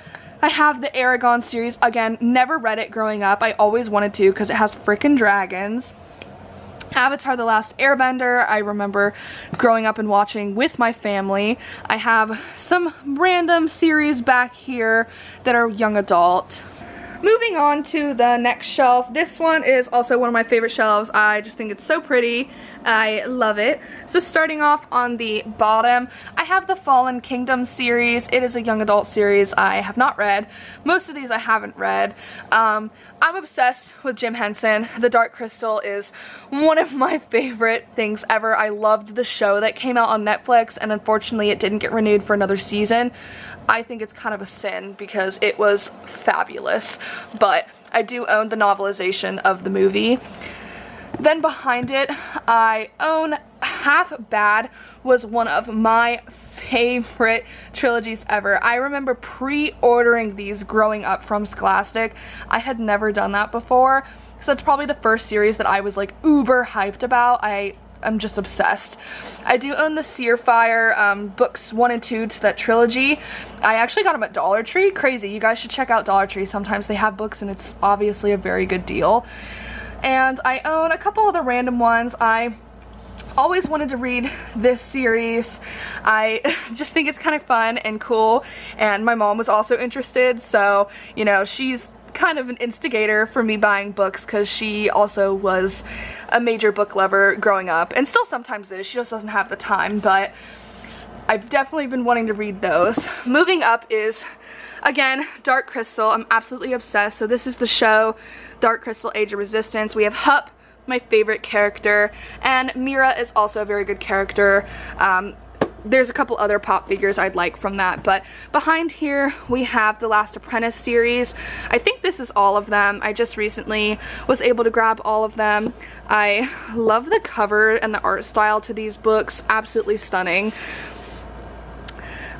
I have the Aragon series. Again, never read it growing up. I always wanted to because it has frickin' dragons. Avatar: The Last Airbender, I remember growing up and watching with my family. I have some random series back here that are young adult. Moving on to the next shelf. This one is also one of my favorite shelves. I just think it's so pretty. I love it. So starting off on the bottom, I have the Fallen Kingdom series. It is a young adult series I have not read. Most of these I haven't read. I'm obsessed with Jim Henson. The Dark Crystal is one of my favorite things ever. I loved the show that came out on Netflix, and unfortunately it didn't get renewed for another season. I think it's kind of a sin because it was fabulous, but I do own the novelization of the movie. Then behind it, I own Half Bad, was one of my favorite trilogies ever. I remember pre-ordering these growing up from Scholastic. I had never done that before, so that's probably the first series that I was like uber hyped about. I'm just obsessed. I do own the Searfire books 1 and 2 to that trilogy. I actually got them at Dollar Tree. Crazy. You guys should check out Dollar Tree. Sometimes they have books and it's obviously a very good deal. And I own a couple other random ones. I always wanted to read this series. I just think it's kind of fun and cool, and my mom was also interested, so you know, she's kind of an instigator for me buying books because she also was a major book lover growing up, and still sometimes is. She just doesn't have the time, but I've definitely been wanting to read those. Moving up is, again, Dark Crystal. I'm absolutely obsessed. So this is the show, Dark Crystal Age of Resistance. We have Hup, my favorite character, and Mira is also a very good character. There's a couple other pop figures I'd like from that, but behind here we have the Last Apprentice series. I think this is all of them. I just recently was able to grab all of them. I love the cover and the art style to these books. Absolutely stunning.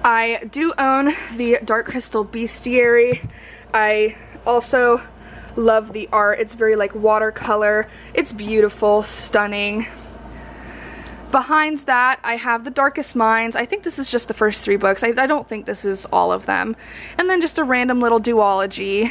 I do own the Dark Crystal Bestiary. I also love the art. It's very like watercolor. It's beautiful, stunning. Behind that, I have The Darkest Minds. I think this is just the first 3 books. I don't think this is all of them. And then just a random little duology.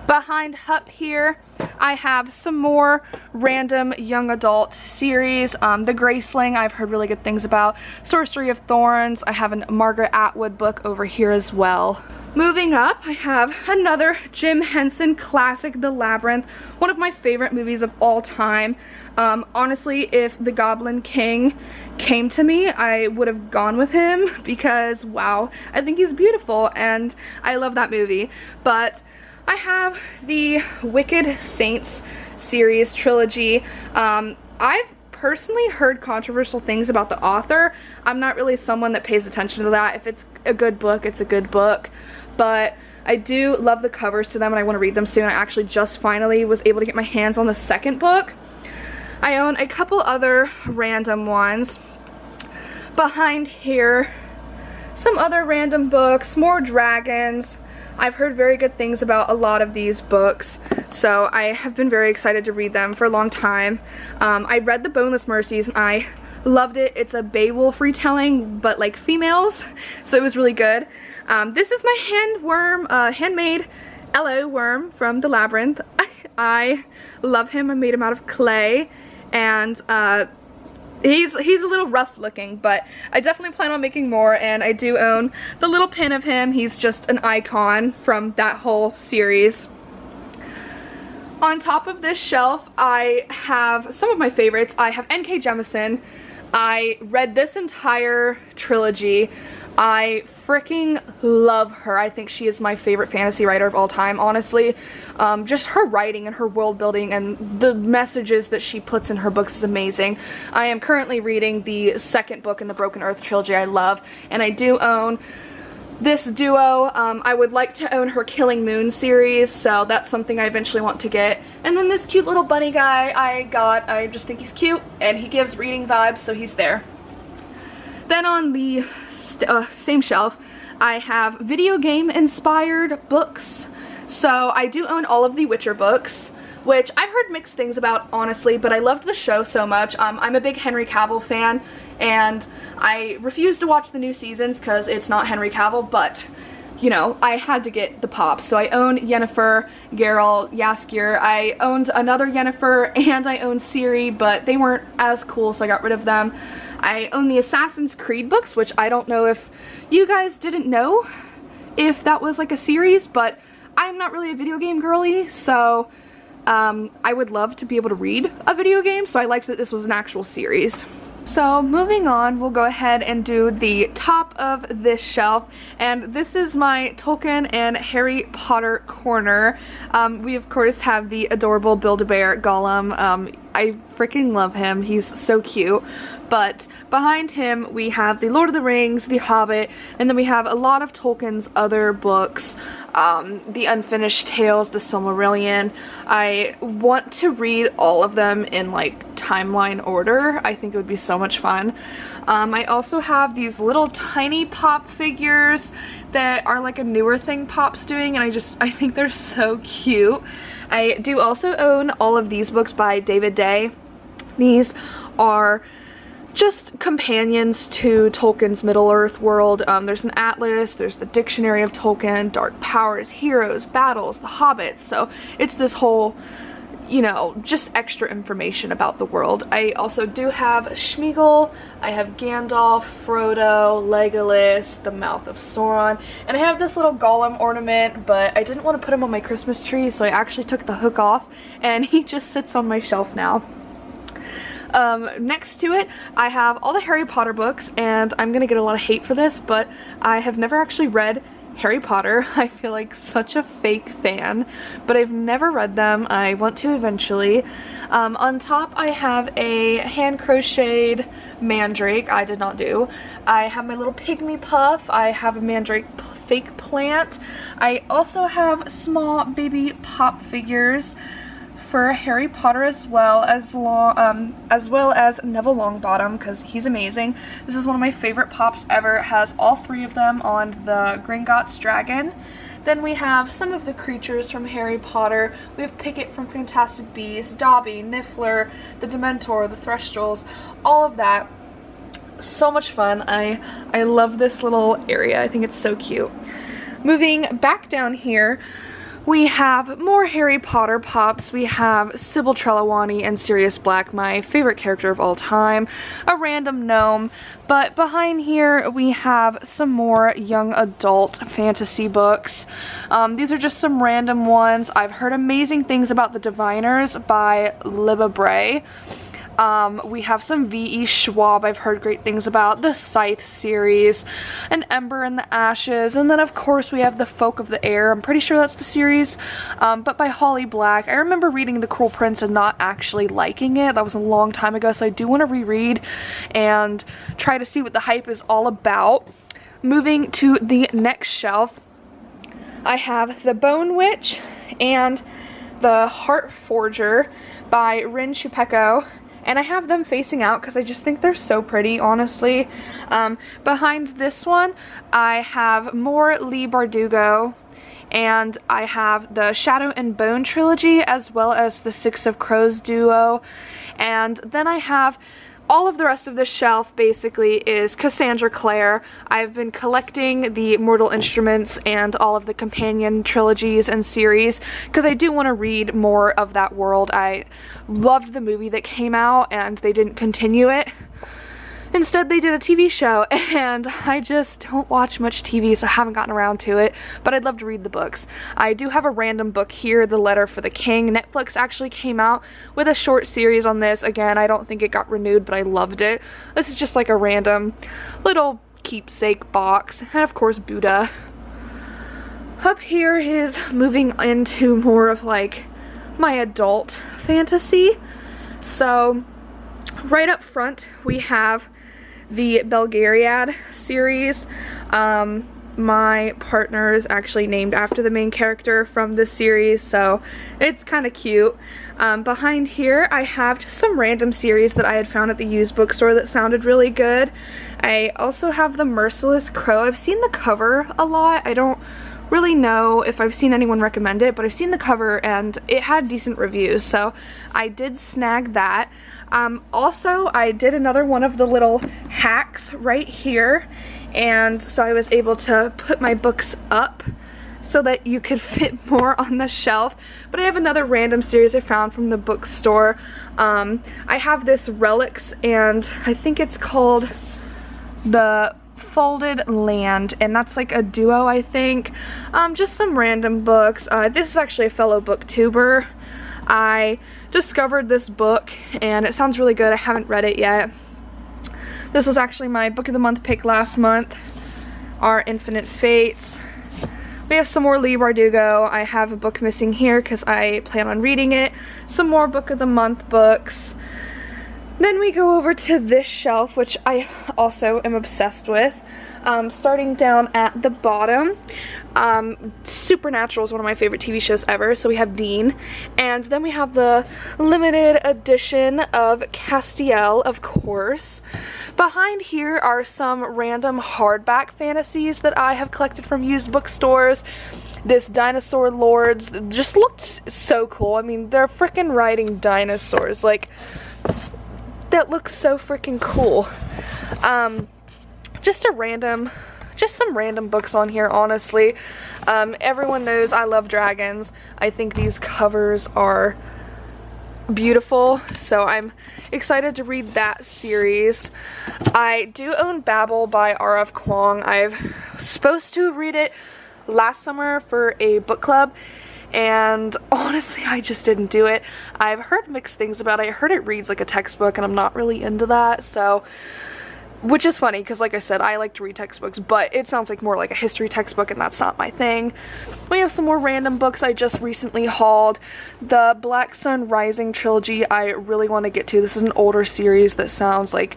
Behind Hup here, I have some more random young adult series. The Graceling, I've heard really good things about. Sorcery of Thorns, I have a Margaret Atwood book over here as well. Moving up, I have another Jim Henson classic, The Labyrinth, one of my favorite movies of all time. Honestly, if The Goblin King came to me, I would have gone with him because, wow, I think he's beautiful and I love that movie. But I have the Wicked Saints series trilogy. I've personally heard controversial things about the author. I'm not really someone that pays attention to that. If it's a good book, it's a good book. But I do love the covers to them and I want to read them soon. I actually just finally was able to get my hands on the second book. I own a couple other random ones. Behind here, some other random books, more dragons. I've heard very good things about a lot of these books, so I have been very excited to read them for a long time. I read The Boneless Mercies and I loved it. It's a Beowulf retelling, but like females, so it was really good. This is my handmade LO worm from The Labyrinth. I love him. I made him out of clay, and he's a little rough looking, but I definitely plan on making more, and I do own the little pin of him. He's just an icon from that whole series. On top of this shelf, I have some of my favorites. I have N.K. Jemisin. I read this entire trilogy. I freaking love her. I think she is my favorite fantasy writer of all time, honestly. Just her writing and her world building and the messages that she puts in her books is amazing. I am currently reading the second book in the Broken Earth trilogy I love, and I do own this duo. I would like to own her Killing Moon series, so that's something I eventually want to get. And then this cute little bunny guy I just think he's cute, and he gives reading vibes, so he's there. Then on the same shelf, I have video game inspired books. So I do own all of the Witcher books, which I've heard mixed things about, honestly, but I loved the show so much. I'm a big Henry Cavill fan, and I refuse to watch the new seasons because it's not Henry Cavill, but you know, I had to get the pops. So I own Yennefer, Geralt, Jaskier. I owned another Yennefer and I owned Ciri, but they weren't as cool, so I got rid of them. I own the Assassin's Creed books, which I don't know if you guys didn't know if that was like a series, but I'm not really a video game girly, so I would love to be able to read a video game, so I liked that this was an actual series. So moving on, we'll go ahead and do the top of this shelf, and this is my Tolkien and Harry Potter corner. We of course have the adorable Build-A-Bear Gollum. I freaking love him, he's so cute. But behind him we have the Lord of the Rings, the Hobbit, and then we have a lot of Tolkien's other books, the Unfinished Tales, the Silmarillion. I want to read all of them in like timeline order. I think it would be so much fun. I also have these little tiny pop figures that are like a newer thing Pop's doing, and I think they're so cute. I do also own all of these books by David Day. These are just companions to Tolkien's Middle-earth world. There's an atlas, there's the Dictionary of Tolkien, Dark Powers, Heroes, Battles, the Hobbits, so it's this whole, you know, just extra information about the world. I also do have Sméagol, I have Gandalf, Frodo, Legolas, the Mouth of Sauron, and I have this little Gollum ornament, but I didn't want to put him on my Christmas tree, so I actually took the hook off, and he just sits on my shelf now. Next to it, I have all the Harry Potter books, and I'm gonna get a lot of hate for this, but I have never actually read Harry Potter. I feel like such a fake fan, but I've never read them. I want to eventually. On top, I have a hand-crocheted mandrake. I did not do. I have my little pygmy puff. I have a mandrake fake plant. I also have small baby pop figures for Harry Potter as well as Neville Longbottom, because he's amazing. This is one of my favorite pops ever. It has all three of them on the Gringotts dragon. Then we have some of the creatures from Harry Potter. We have Pickett from Fantastic Beasts, Dobby, Niffler, the Dementor, the Thrustrals, all of that. So much fun. I love this little area. I think it's so cute. Moving back down here, we have more Harry Potter pops. We have Sybil Trelawney and Sirius Black, my favorite character of all time, a random gnome. But behind here we have some more young adult fantasy books. These are just some random ones. I've heard amazing things about The Diviners by Libba Bray. We have some V.E. Schwab I've heard great things about, the Scythe series, An Ember in the Ashes, and then of course we have The Folk of the Air. I'm pretty sure that's the series, but by Holly Black. I remember reading The Cruel Prince and not actually liking it. That was a long time ago, so I do want to reread and try to see what the hype is all about. Moving to the next shelf, I have The Bone Witch and The Heart Forger by Rin Chupeco. And I have them facing out because I just think they're so pretty, honestly. Behind this one, I have more Leigh Bardugo, and I have the Shadow and Bone trilogy, as well as the Six of Crows duo. And then I have all of the rest of this shelf basically is Cassandra Clare. I've been collecting the Mortal Instruments and all of the companion trilogies and series because I do want to read more of that world. I loved the movie that came out and they didn't continue it. Instead, they did a TV show, and I just don't watch much TV, so I haven't gotten around to it, but I'd love to read the books. I do have a random book here, The Letter for the King. Netflix actually came out with a short series on this. Again, I don't think it got renewed, but I loved it. This is just like a random little keepsake box, and of course, Buddha. Up here is moving into more of like my adult fantasy. So right up front we have the Belgariad series. My partner is actually named after the main character from this series, so it's kind of cute. Behind here I have just some random series that I had found at the used bookstore that sounded really good. I also have The Merciless Crow. I've seen the cover a lot. I don't really know if I've seen anyone recommend it, but I've seen the cover and it had decent reviews, so I did snag that. Also, I did another one of the little hacks right here, and so I was able to put my books up so that you could fit more on the shelf. But I have another random series I found from the bookstore. I have this Relics, and I think it's called The Folded Land, and that's like a duo, I think. Just some random books. This is actually a fellow booktuber. I discovered this book and it sounds really good. I haven't read it yet. This was actually my book of the month pick last month, Our Infinite Fates. We have some more Leigh Bardugo. I have a book missing here because I plan on reading it. Some more book of the month books. Then we go over to this shelf, which I also am obsessed with. Starting down at the bottom, Supernatural is one of my favorite TV shows ever, so we have Dean. And then we have the limited edition of Castiel, of course. Behind here are some random hardback fantasies that I have collected from used bookstores. This Dinosaur Lords just looked so cool. I mean, they're freaking riding dinosaurs. Like, that looks so freaking cool. Just some random books on here, honestly. Everyone knows I love dragons. I think these covers are beautiful, so I'm excited to read that series. I do own Babel by R.F. Kuang. I'm supposed to read it last summer for a book club, and honestly I just didn't do it. I've heard mixed things about it. I heard it reads like a textbook and I'm not really into that, so, which is funny because like I said, I like to read textbooks, but it sounds like more like a history textbook and that's not my thing. We have some more random books I just recently hauled. The Black Sun Rising trilogy I really want to get to. This is an older series that sounds like,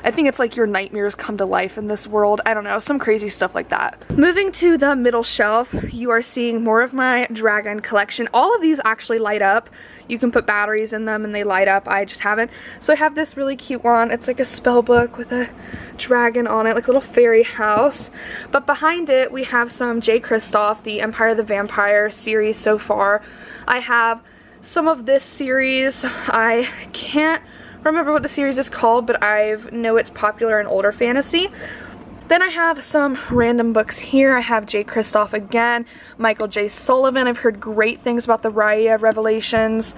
I think it's like your nightmares come to life in this world. I don't know, some crazy stuff like that. Moving to the middle shelf, you are seeing more of my dragon collection. All of these actually light up. You can put batteries in them and they light up. I just haven't. So I have this really cute one. It's like a spell book with a dragon on it, like a little fairy house. But behind it, we have some J. Kristoff, the Empire of the Vampire series so far. I have some of this series. I can't remember what the series is called, but I know it's popular in older fantasy. Then I have some random books here. I have J. Kristoff again, Michael J. Sullivan. I've heard great things about the Raya Revelations.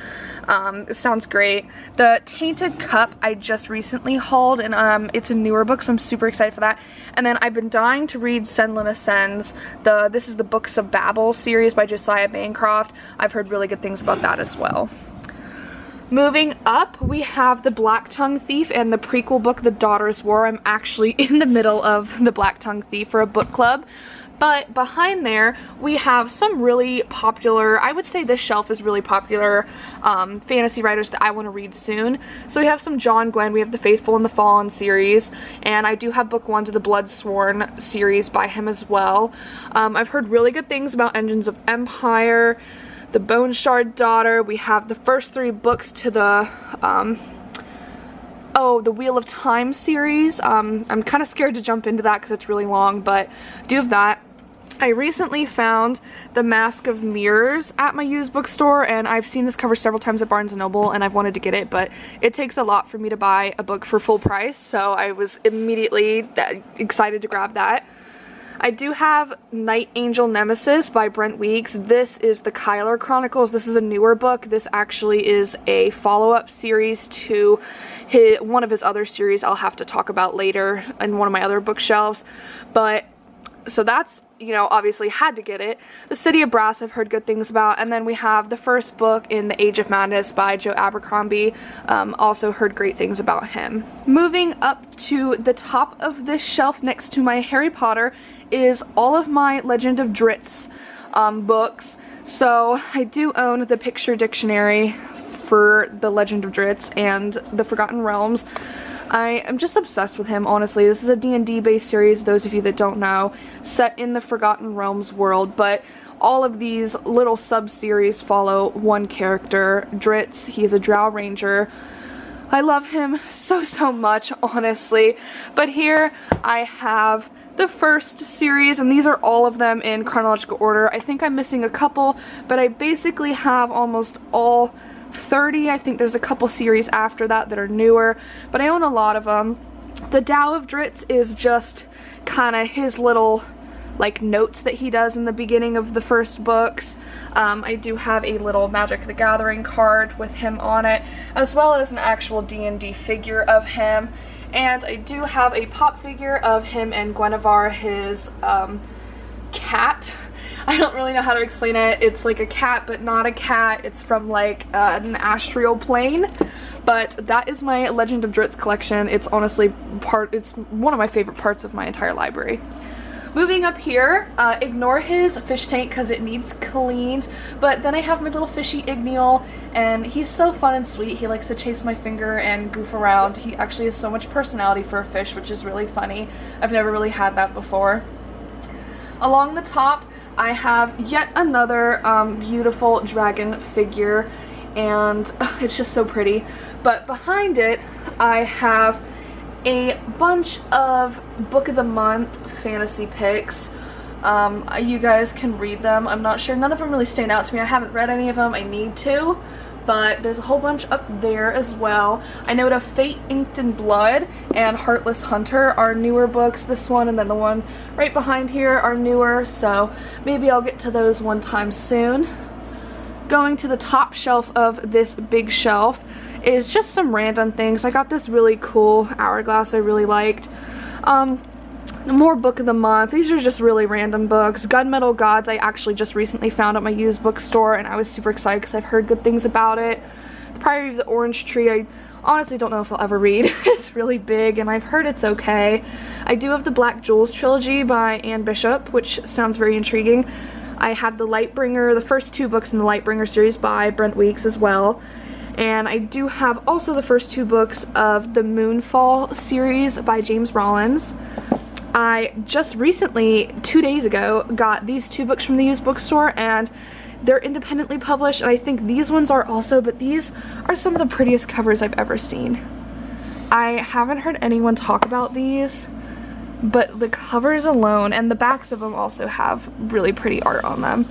It sounds great. The Tainted Cup I just recently hauled, and it's a newer book, so I'm super excited for that. And then I've been dying to read Senlin Ascends. This is the Books of Babel series by Josiah Bancroft. I've heard really good things about that as well. Moving up, we have The Black Tongue Thief and the prequel book, The Daughter's War. I'm actually in the middle of The Black Tongue Thief for a book club. But behind there, we have some really popular, I would say this shelf is really popular fantasy writers that I want to read soon. So we have some John Gwynne, we have the Faithful and the Fallen series, and I do have book 1 to the Bloodsworn series by him as well. I've heard really good things about Engines of Empire, The Bone Shard Daughter. We have the first 3 books to the the Wheel of Time series. I'm kind of scared to jump into that because it's really long, but do have that. I recently found The Mask of Mirrors at my used bookstore, and I've seen this cover several times at Barnes & Noble, and I've wanted to get it, but it takes a lot for me to buy a book for full price, so I was immediately excited to grab that. I do have Night Angel Nemesis by Brent Weeks. This is the Kyler Chronicles. This is a newer book. This actually is a follow-up series to one of his other series I'll have to talk about later in one of my other bookshelves. But, so that's, you know, obviously had to get it. The City of Brass I've heard good things about. And then we have the first book in The Age of Madness by Joe Abercrombie. Also heard great things about him. Moving up to the top of this shelf next to my Harry Potter is all of my Legend of Drizzt books. So I do own the picture dictionary for the Legend of Drizzt and the Forgotten Realms. I am just obsessed with him, honestly. This is a D&D based series, those of you that don't know, set in the Forgotten Realms world, but all of these little sub-series follow one character, Drizzt. He is a Drow Ranger. I love him so much, honestly. But here I have the first series, and these are all of them in chronological order. I think I'm missing a couple, but I basically have almost all 30. I think there's a couple series after that that are newer, but I own a lot of them. The Tao of Drizzt is just kind of his little like notes that he does in the beginning of the first books. I do have a little Magic the Gathering card with him on it, as well as an actual D&D figure of him. And I do have a pop figure of him and Guinevere, his cat. I don't really know how to explain it. It's like a cat, but not a cat. It's from like an astral plane. But that is my Legend of Drizzt collection. It's honestly it's one of my favorite parts of my entire library. Moving up here, ignore his fish tank because it needs cleaned, but then I have my little fishy Igneal, and he's so fun and sweet. He likes to chase my finger and goof around. He actually has so much personality for a fish, which is really funny. I've never really had that before. Along the top, I have yet another beautiful dragon figure, and it's just so pretty. But behind it, I have a bunch of Book of the Month fantasy picks. You guys can read them. I'm not sure. None of them really stand out to me. I haven't read any of them. I need to. But there's a whole bunch up there as well. I know that Fate Inked in Blood and Heartless Hunter are newer books. This one and then the one right behind here are newer. So maybe I'll get to those one time soon. Going to the top shelf of this big shelf is just some random things. I got this really cool hourglass I really liked. More Book of the Month. These are just really random books. Gunmetal Gods I actually just recently found at my used bookstore, and I was super excited because I've heard good things about it. The Priory of the Orange Tree I honestly don't know if I'll ever read. It's really big and I've heard it's okay. I do have the Black Jewels trilogy by Anne Bishop, which sounds very intriguing. I have the Lightbringer, the first two books in the Lightbringer series by Brent Weeks as well. And I do have also the first two books of the Moonfall series by James Rollins. I just recently, 2 days ago, got these two books from the used bookstore, and they're independently published, and I think these ones are also, but these are some of the prettiest covers I've ever seen. I haven't heard anyone talk about these, but the covers alone, and the backs of them also have really pretty art on them,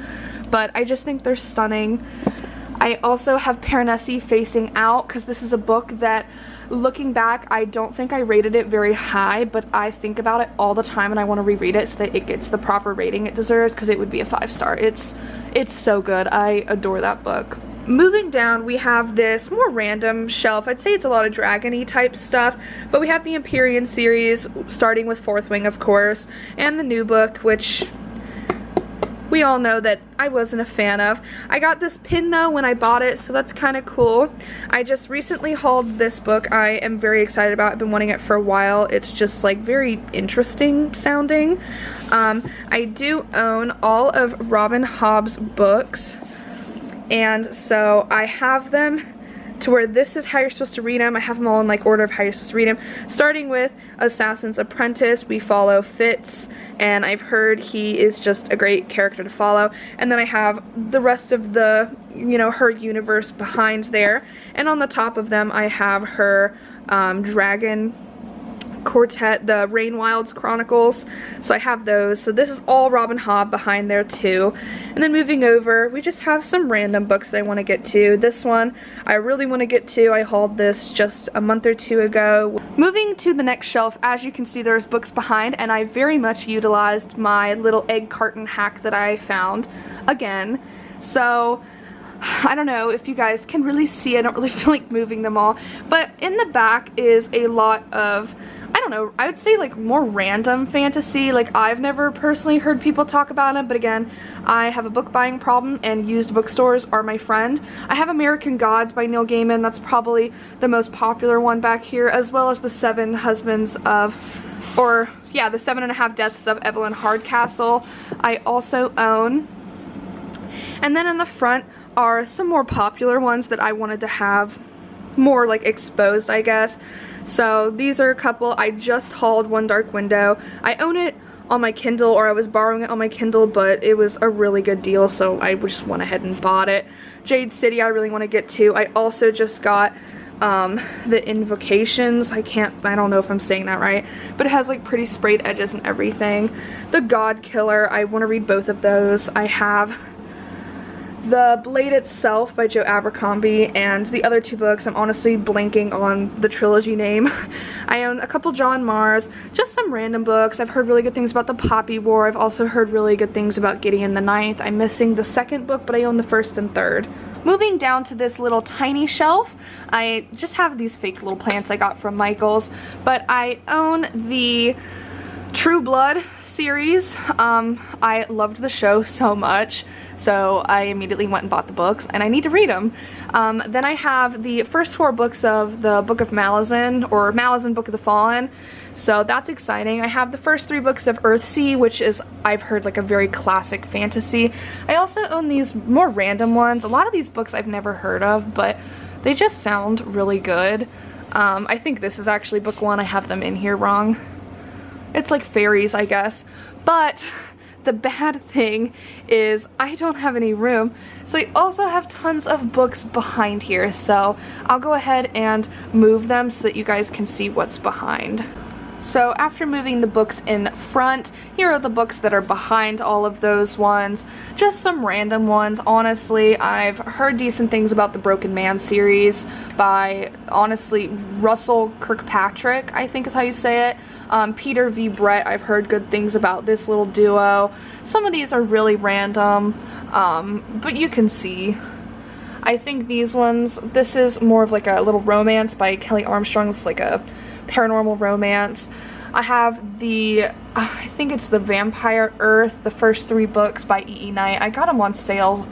but I just think they're stunning. I also have Piranesi Facing Out, because this is a book that, looking back, I don't think I rated it very high, but I think about it all the time and I want to reread it so that it gets the proper rating it deserves, because it would be a 5-star. It's so good. I adore that book. Moving down, we have this more random shelf. I'd say it's a lot of dragon-y type stuff, but we have the Empyrean series, starting with Fourth Wing, of course, and the new book, which we all know that I wasn't a fan of. I got this pin though when I bought it, so that's kind of cool. I just recently hauled this book. I am very excited about it. I've been wanting it for a while. It's just like very interesting sounding. I do own all of Robin Hobb's books, and so I have them to where this is how you're supposed to read them. I have them all in like order of how you're supposed to read them. Starting with Assassin's Apprentice, we follow Fitz, and I've heard he is just a great character to follow. And then I have the rest of the, you know, her universe behind there. And on the top of them, I have her dragon quartet, the Rainwild's Chronicles. So I have those. So this is all Robin Hobb behind there too. And then moving over, we just have some random books that I want to get to. This one I really want to get to. I hauled this just a month or two ago. Moving to the next shelf, as you can see there's books behind, and I very much utilized my little egg carton hack that I found again. So I don't know if you guys can really see, I don't really feel like moving them all, but in the back is a lot of, I don't know, I would say like more random fantasy. Like I've never personally heard people talk about it, but again, I have a book buying problem and used bookstores are my friend. I have American Gods by Neil Gaiman, that's probably the most popular one back here, as well as The 7 Husbands of, or yeah, The 7.5 Deaths of Evelyn Hardcastle I also own. And then in the front are some more popular ones that I wanted to have more like exposed, I guess. So these are a couple. I just hauled One Dark Window. I own it on my Kindle, or I was borrowing it on my Kindle, but it was a really good deal, so I just went ahead and bought it. Jade City I really want to get to. I also just got the Invocations. I don't know if I'm saying that right, but it has like pretty sprayed edges and everything. The God Killer, I want to read both of those. I have The Blade Itself by Joe Abercrombie, and the other two books, I'm honestly blanking on the trilogy name. I own a couple John Maas, just some random books. I've heard really good things about the Poppy War. I've also heard really good things about Gideon the Ninth. I'm missing the second book, but I own the first and third. Moving down to this little tiny shelf, I just have these fake little plants I got from Michael's, but I own the True Blood series. I loved the show so much, so I immediately went and bought the books, and I need to read them. Then I have the first 4 books of the Book of Malazan, or Malazan Book of the Fallen, so that's exciting. I have the first 3 books of Earthsea, which is, I've heard, like a very classic fantasy. I also own these more random ones. A lot of these books I've never heard of, but they just sound really good. I think this is actually book 1. I have them in here wrong. It's like fairies, I guess. But the bad thing is I don't have any room. So I also have tons of books behind here. So I'll go ahead and move them so that you guys can see what's behind. So after moving the books in front, here are the books that are behind all of those ones. Just some random ones. Honestly, I've heard decent things about the Broken Man series by, honestly, Russell Kirkpatrick, I think is how you say it. Peter V. Brett, I've heard good things about this little duo. Some of these are really random, but you can see. I think these ones, this is more of like a little romance by Kelly Armstrong. It's like a paranormal romance. I have the, I think it's the Vampire Earth, the first 3 books by E.E. Knight. I got them on sale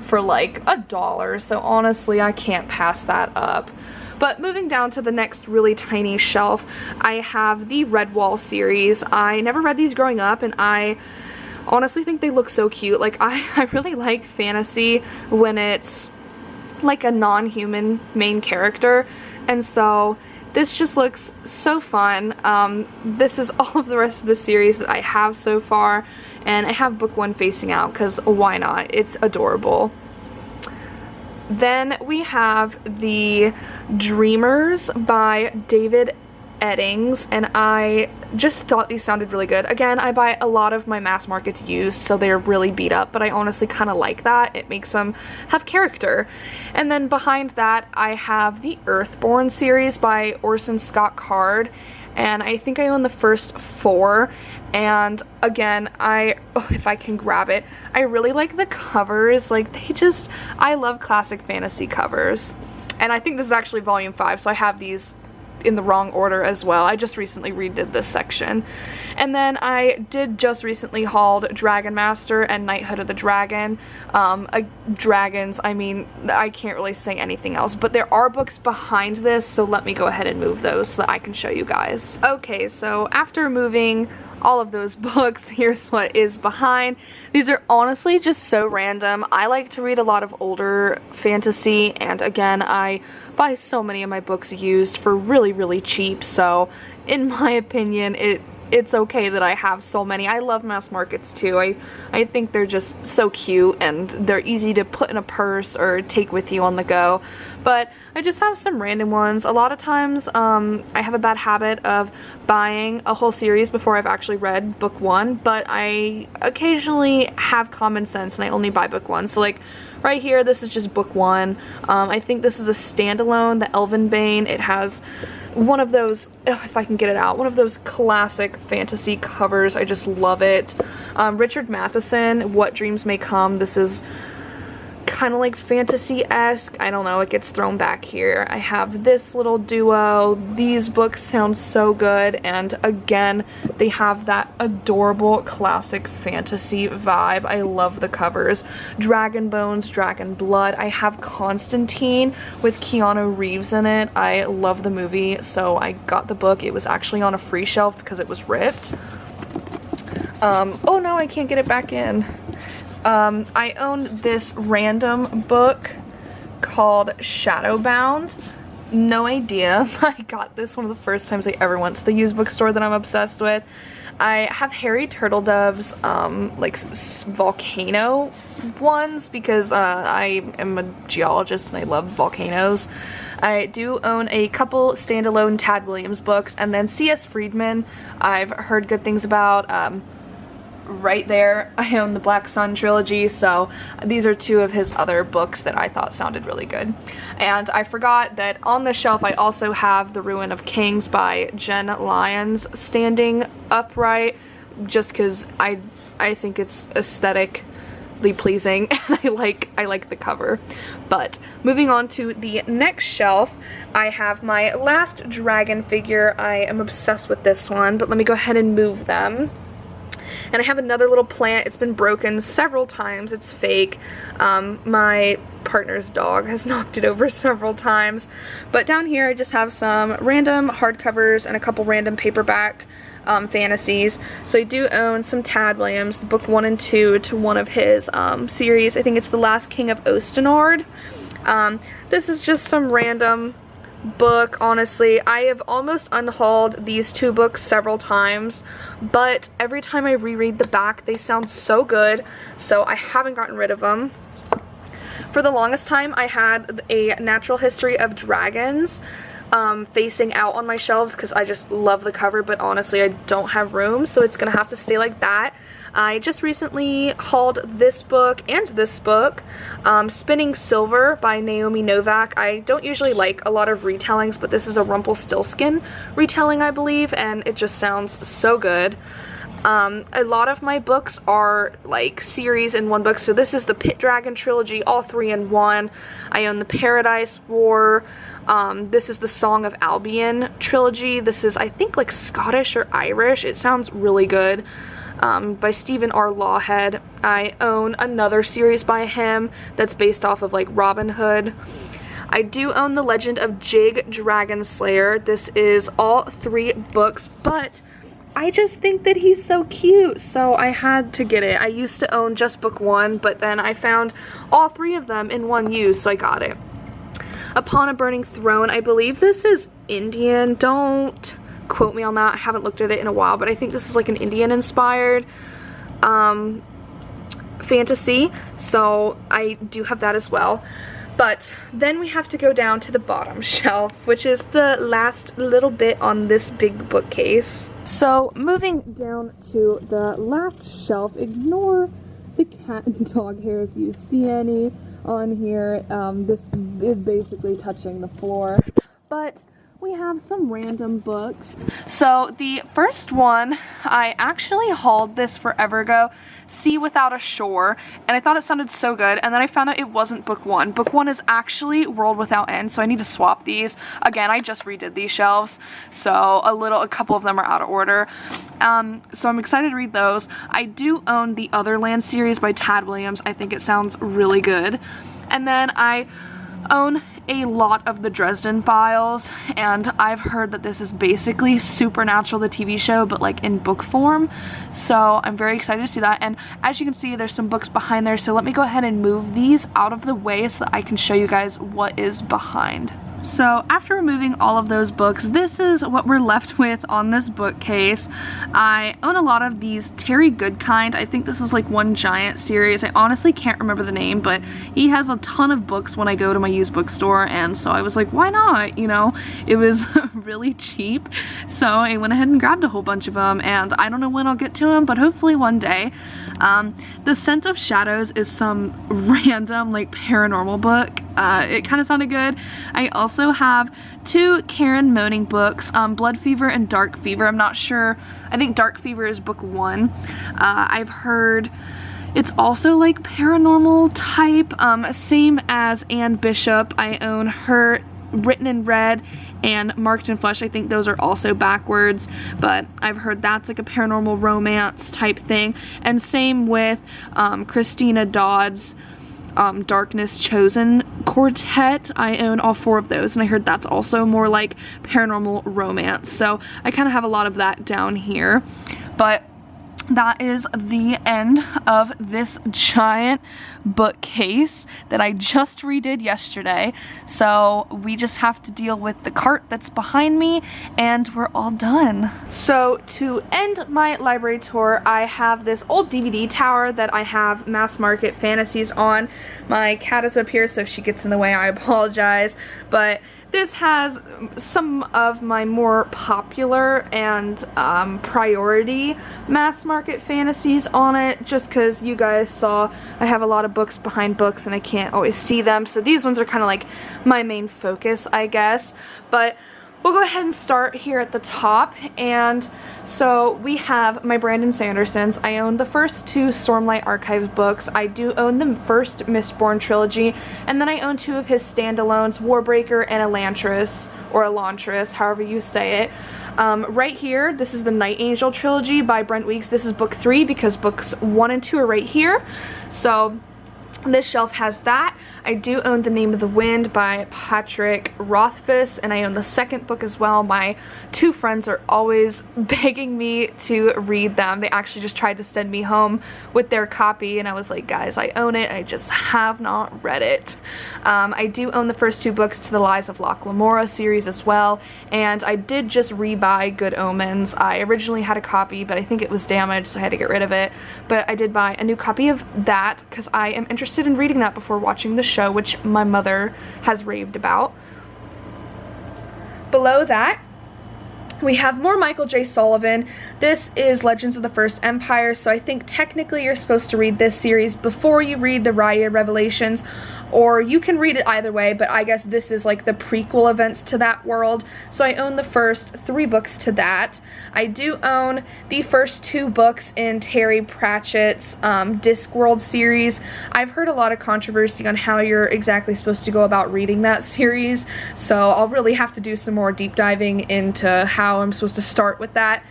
for like $1, so honestly I can't pass that up. But moving down to the next really tiny shelf, I have the Redwall series. I never read these growing up, and I honestly think they look so cute. Like I really like fantasy when it's like a non-human main character, and so this just looks so fun. This is all of the rest of the series that I have so far, and I have book 1 facing out because why not? It's adorable. Then we have the Dreamers by David Eddings, and I just thought these sounded really good. Again, I buy a lot of my mass markets used, so they're really beat up, but I honestly kind of like that. It makes them have character. And then behind that, I have the Earthborn series by Orson Scott Card, and I think I own the first 4. And again, if I can grab it, I really like the covers. Like, I love classic fantasy covers. And I think this is actually volume 5, so I have these in the wrong order as well. I just recently redid this section. And then I did just recently hauled Dragon Master and Knighthood of the Dragon. Dragons, I mean, I can't really say anything else, but there are books behind this, so let me go ahead and move those so that I can show you guys. Okay, so after moving all of those books, here's what is behind. These are honestly just so random. I like to read a lot of older fantasy, and again, I buy so many of my books used for really, really cheap, so in my opinion, it's okay that I have so many. I love mass markets too. I think they're just so cute, and they're easy to put in a purse or take with you on the go. But I just have some random ones. A lot of times I have a bad habit of buying a whole series before I've actually read book 1, but I occasionally have common sense and I only buy book 1. So like right here, this is just book 1. I think this is a standalone, the Elven Bane. It has one of those, if I can get it out, one of those classic fantasy covers. I just love it. Richard Matheson, What Dreams May Come. This is kind of like fantasy-esque. I don't know, it gets thrown back here. I have this little duo. These books sound so good, and again, they have that adorable classic fantasy vibe. I love the covers. Dragon Bones, Dragon Blood. I have Constantine with Keanu Reeves in it. I love the movie, so I got the book. It was actually on a free shelf because it was ripped. Oh no, I can't get it back in. I own this random book called Shadowbound. No idea. I got this one of the first times I ever went to the used bookstore that I'm obsessed with. I have Harry Turtledove's like volcano ones because I am a geologist and I love volcanoes. I do own a couple standalone Tad Williams books, and then C.S. Friedman I've heard good things about. Right there, I own the Black Sun trilogy, so these are two of his other books that I thought sounded really good. And I forgot that on the shelf I also have The Ruin of Kings by Jen Lyons standing upright, just because I think it's aesthetically pleasing and I like the cover. But moving on to the next shelf, I have my last dragon figure. I am obsessed with this one, but let me go ahead and move them. And I have another little plant. It's been broken several times. It's fake. My partner's dog has knocked it over several times. But down here I just have some random hardcovers and a couple random paperback fantasies. So I do own some Tad Williams, the book 1 and 2 to one of his series. I think it's The Last King of Ostenord. This is just some random book. Honestly, I have almost unhauled these two books several times, but every time I reread the back they sound so good, so I haven't gotten rid of them. For the longest time I had a Natural History of Dragons facing out on my shelves because I just love the cover, but honestly I don't have room, so it's gonna have to stay like that. I just recently hauled this book and this book, Spinning Silver by Naomi Novak. I don't usually like a lot of retellings, but this is a Rumpelstiltskin retelling, I believe, and it just sounds so good. A lot of my books are like series in one book, so this is the Pit Dragon trilogy, all 3 in 1. I own the Paradise War. This is the Song of Albion trilogy. This is, I think, like Scottish or Irish. It sounds really good. By Stephen R. Lawhead. I own another series by him that's based off of like Robin Hood. I do own The Legend of Jig Dragon Slayer. This is all 3 books, but I just think that he's so cute, so I had to get it. I used to own just book 1, but then I found all 3 of them in one use, so I got it. Upon a Burning Throne, I believe this is Indian. Don't quote me on that. I haven't looked at it in a while, but I think this is like an Indian inspired fantasy, so I do have that as well. But then we have to go down to the bottom shelf, which is the last little bit on this big bookcase. So moving down to the last shelf, ignore the cat and dog hair if you see any on here. This is basically touching the floor, but we have some random books. So the first one, I actually hauled this forever ago, Sea Without a Shore, and I thought it sounded so good, and then I found out it wasn't book 1. Book 1 is actually World Without End, so I need to swap these. Again, I just redid these shelves, so a couple of them are out of order. So I'm excited to read those. I do own the Otherland series by Tad Williams. I think it sounds really good. And then I own a lot of the Dresden Files, and I've heard that this is basically Supernatural, the TV show, but like in book form, so I'm very excited to see that. And as you can see, there's some books behind there, so let me go ahead and move these out of the way so that I can show you guys what is behind. So after removing all of those books, this is what we're left with on this bookcase. I own a lot of these Terry Goodkind. I think this is like one giant series. I honestly can't remember the name, but he has a ton of books when I go to my used bookstore, and so I was like, why not? You know, it was really cheap, so I went ahead and grabbed a whole bunch of them, and I don't know when I'll get to them, but hopefully one day. The Scent of Shadows is some random like paranormal book. it kind of sounded good. I also have 2 Karen Moaning books, Blood Fever and Dark Fever. I'm not sure. I think Dark Fever is book 1. I've heard it's also like paranormal type, same as Anne Bishop. I own her Written in Red and Marked in Flesh. I think those are also backwards, but I've heard that's like a paranormal romance type thing. And same with Christina Dodd's Darkness Chosen quartet. I own all 4 of those, and I heard that's also more like paranormal romance. So I kind of have a lot of that down here. But that is the end of this giant bookcase that I just redid yesterday. So we just have to deal with the cart that's behind me, and we're all done. So to end my library tour, I have this old DVD tower that I have mass market fantasies on. My cat is up here, so if she gets in the way, I apologize. But this has some of my more popular and priority mass market fantasies on it, just because you guys saw I have a lot of books behind books and I can't always see them, so these ones are kind of like my main focus, I guess. But we'll go ahead and start here at the top. And so we have my Brandon Sandersons. I own the first 2 Stormlight Archives books. I do own the first Mistborn trilogy, and then I own 2 of his standalones, Warbreaker and Elantris, or Elantris, however you say it. Right here, this is the Night Angel trilogy by Brent Weeks. This is book 3 because books 1 and 2 are right here. So this shelf has that. I do own The Name of the Wind by Patrick Rothfuss, and I own the second book as well. My 2 friends are always begging me to read them. They actually just tried to send me home with their copy, and I was like, guys, I own it. I just have not read it. I do own the first 2 books to the Lies of Locke Lamora series as well, and I did just rebuy Good Omens. I originally had a copy, but I think it was damaged, so I had to get rid of it. But I did buy a new copy of that because I am interested in reading that before watching the show, which my mother has raved about. Below that, we have more Michael J. Sullivan. This is Legends of the First Empire, so I think technically you're supposed to read this series before you read the Raya Revelations, or you can read it either way, but I guess this is like the prequel events to that world. So I own the first 3 books to that. I do own the first 2 books in Terry Pratchett's Discworld series. I've heard a lot of controversy on how you're exactly supposed to go about reading that series, so I'll really have to do some more deep diving into how I'm supposed to start with that.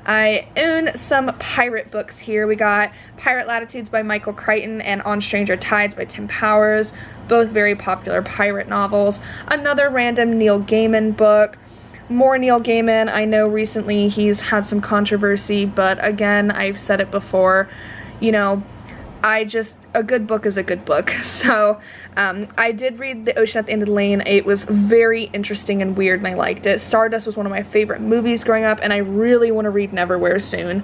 I own some pirate books here. We got Pirate Latitudes by Michael Crichton and On Stranger Tides by Tim Powers, both very popular pirate novels. Another random Neil Gaiman book. More Neil Gaiman. I know recently he's had some controversy, but again, I've said it before, you know, a good book is a good book. So I did read The Ocean at the End of the Lane. It was very interesting and weird, and I liked it. Stardust was one of my favorite movies growing up, and I really want to read Neverwhere soon.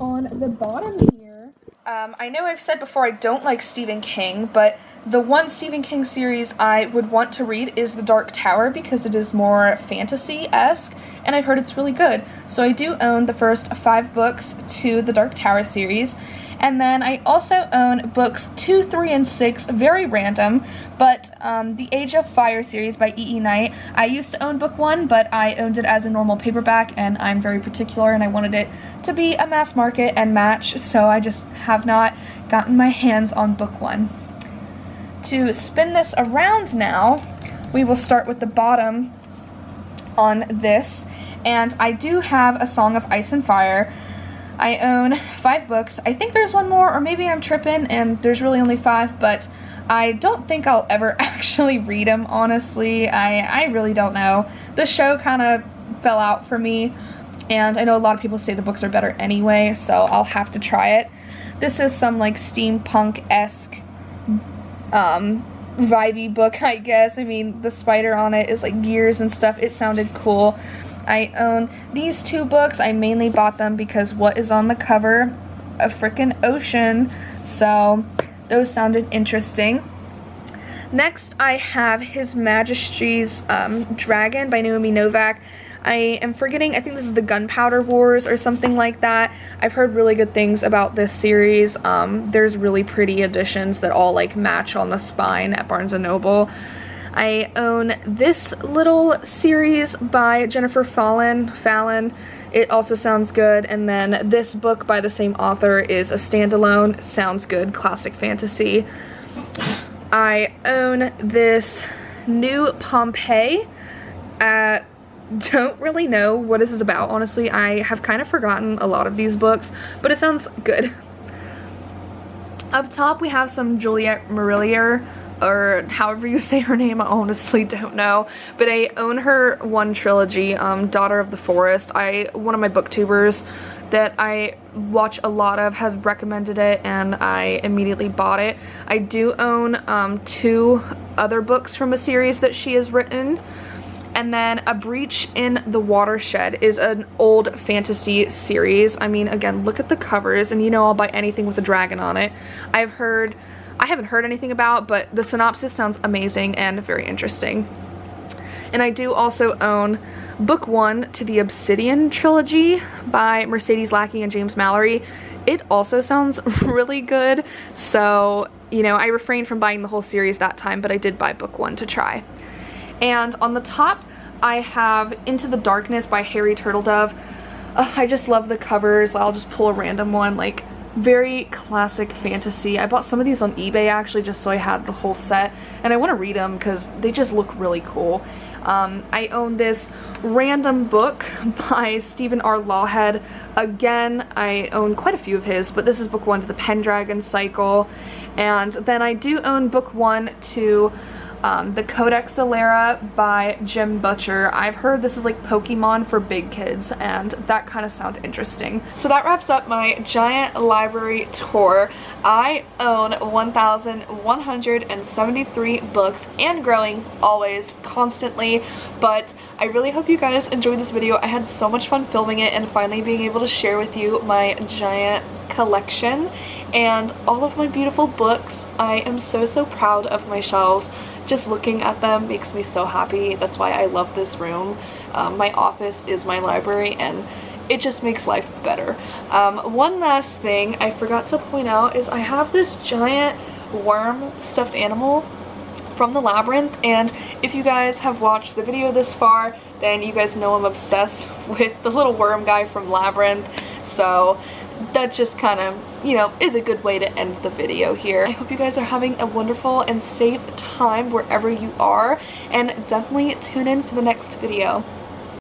On the bottom here, I know I've said before I don't like Stephen King, but the one Stephen King series I would want to read is The Dark Tower because it is more fantasy-esque, and I've heard it's really good. So I do own the first 5 books to the Dark Tower series. And then I also own books 2, 3, and 6, very random, but the Age of Fire series by E.E. Knight. I used to own book 1, but I owned it as a normal paperback, and I'm very particular, and I wanted it to be a mass market and match, so I just have not gotten my hands on book 1. To spin this around now, we will start with the bottom on this, and I do have A Song of Ice and Fire. I own 5 books. I think there's one more, or maybe I'm tripping and there's really only 5, but I don't think I'll ever actually read them, honestly. I really don't know. The show kind of fell out for me, and I know a lot of people say the books are better anyway, so I'll have to try it. This is some like steampunk-esque vibey book, I guess. I mean, the spider on it is like gears and stuff. It sounded cool. I own these 2 books. I mainly bought them because what is on the cover? A frickin' ocean. So those sounded interesting. Next, I have His Majesty's Dragon by Naomi Novak. I am forgetting, I think this is the Gunpowder Wars or something like that. I've heard really good things about this series. There's really pretty editions that all like match on the spine at Barnes & Noble. I own this little series by Jennifer Fallon. It also sounds good. And then this book by the same author is a standalone, sounds good, classic fantasy. I own this New Pompeii. Don't really know what this is about, honestly. I have kind of forgotten a lot of these books, but it sounds good. Up top we have some Juliette Marillier, or however you say her name, I honestly don't know, but I own her one trilogy, Daughter of the Forest. One of my booktubers that I watch a lot of has recommended it, and I immediately bought it. I do own 2 other books from a series that she has written, and then A Breach in the Watershed is an old fantasy series. I mean, again, look at the covers, and you know I'll buy anything with a dragon on it. I haven't heard anything about, but the synopsis sounds amazing and very interesting. And I do also own book 1 to the Obsidian trilogy by Mercedes Lackey and James Mallory. It also sounds really good, so, you know, I refrained from buying the whole series that time, but I did buy book 1 to try. And on the top, I have Into the Darkness by Harry Turtledove. I just love the covers. I'll just pull a random one, like, very classic fantasy. I bought some of these on eBay actually just so I had the whole set, and I want to read them because they just look really cool. I own this random book by Stephen R. Lawhead. Again, I own quite a few of his, but this is book 1 to the Pendragon Cycle. And then I do own book 1 to the Codex Alera by Jim Butcher. I've heard this is like Pokemon for big kids, and that kind of sounds interesting. So that wraps up my giant library tour. I own 1,173 books and growing, always, constantly, but I really hope you guys enjoyed this video. I had so much fun filming it and finally being able to share with you my giant collection and all of my beautiful books. I am so proud of my shelves. Just looking at them makes me so happy. That's why I love this room. My office is my library, and it just makes life better. One last thing I forgot to point out is I have this giant worm stuffed animal from the Labyrinth, and if you guys have watched the video this far, then you guys know I'm obsessed with the little worm guy from Labyrinth, so that just kind of, you know, is a good way to end the video here. I hope you guys are having a wonderful and safe time wherever you are, and definitely tune in for the next video.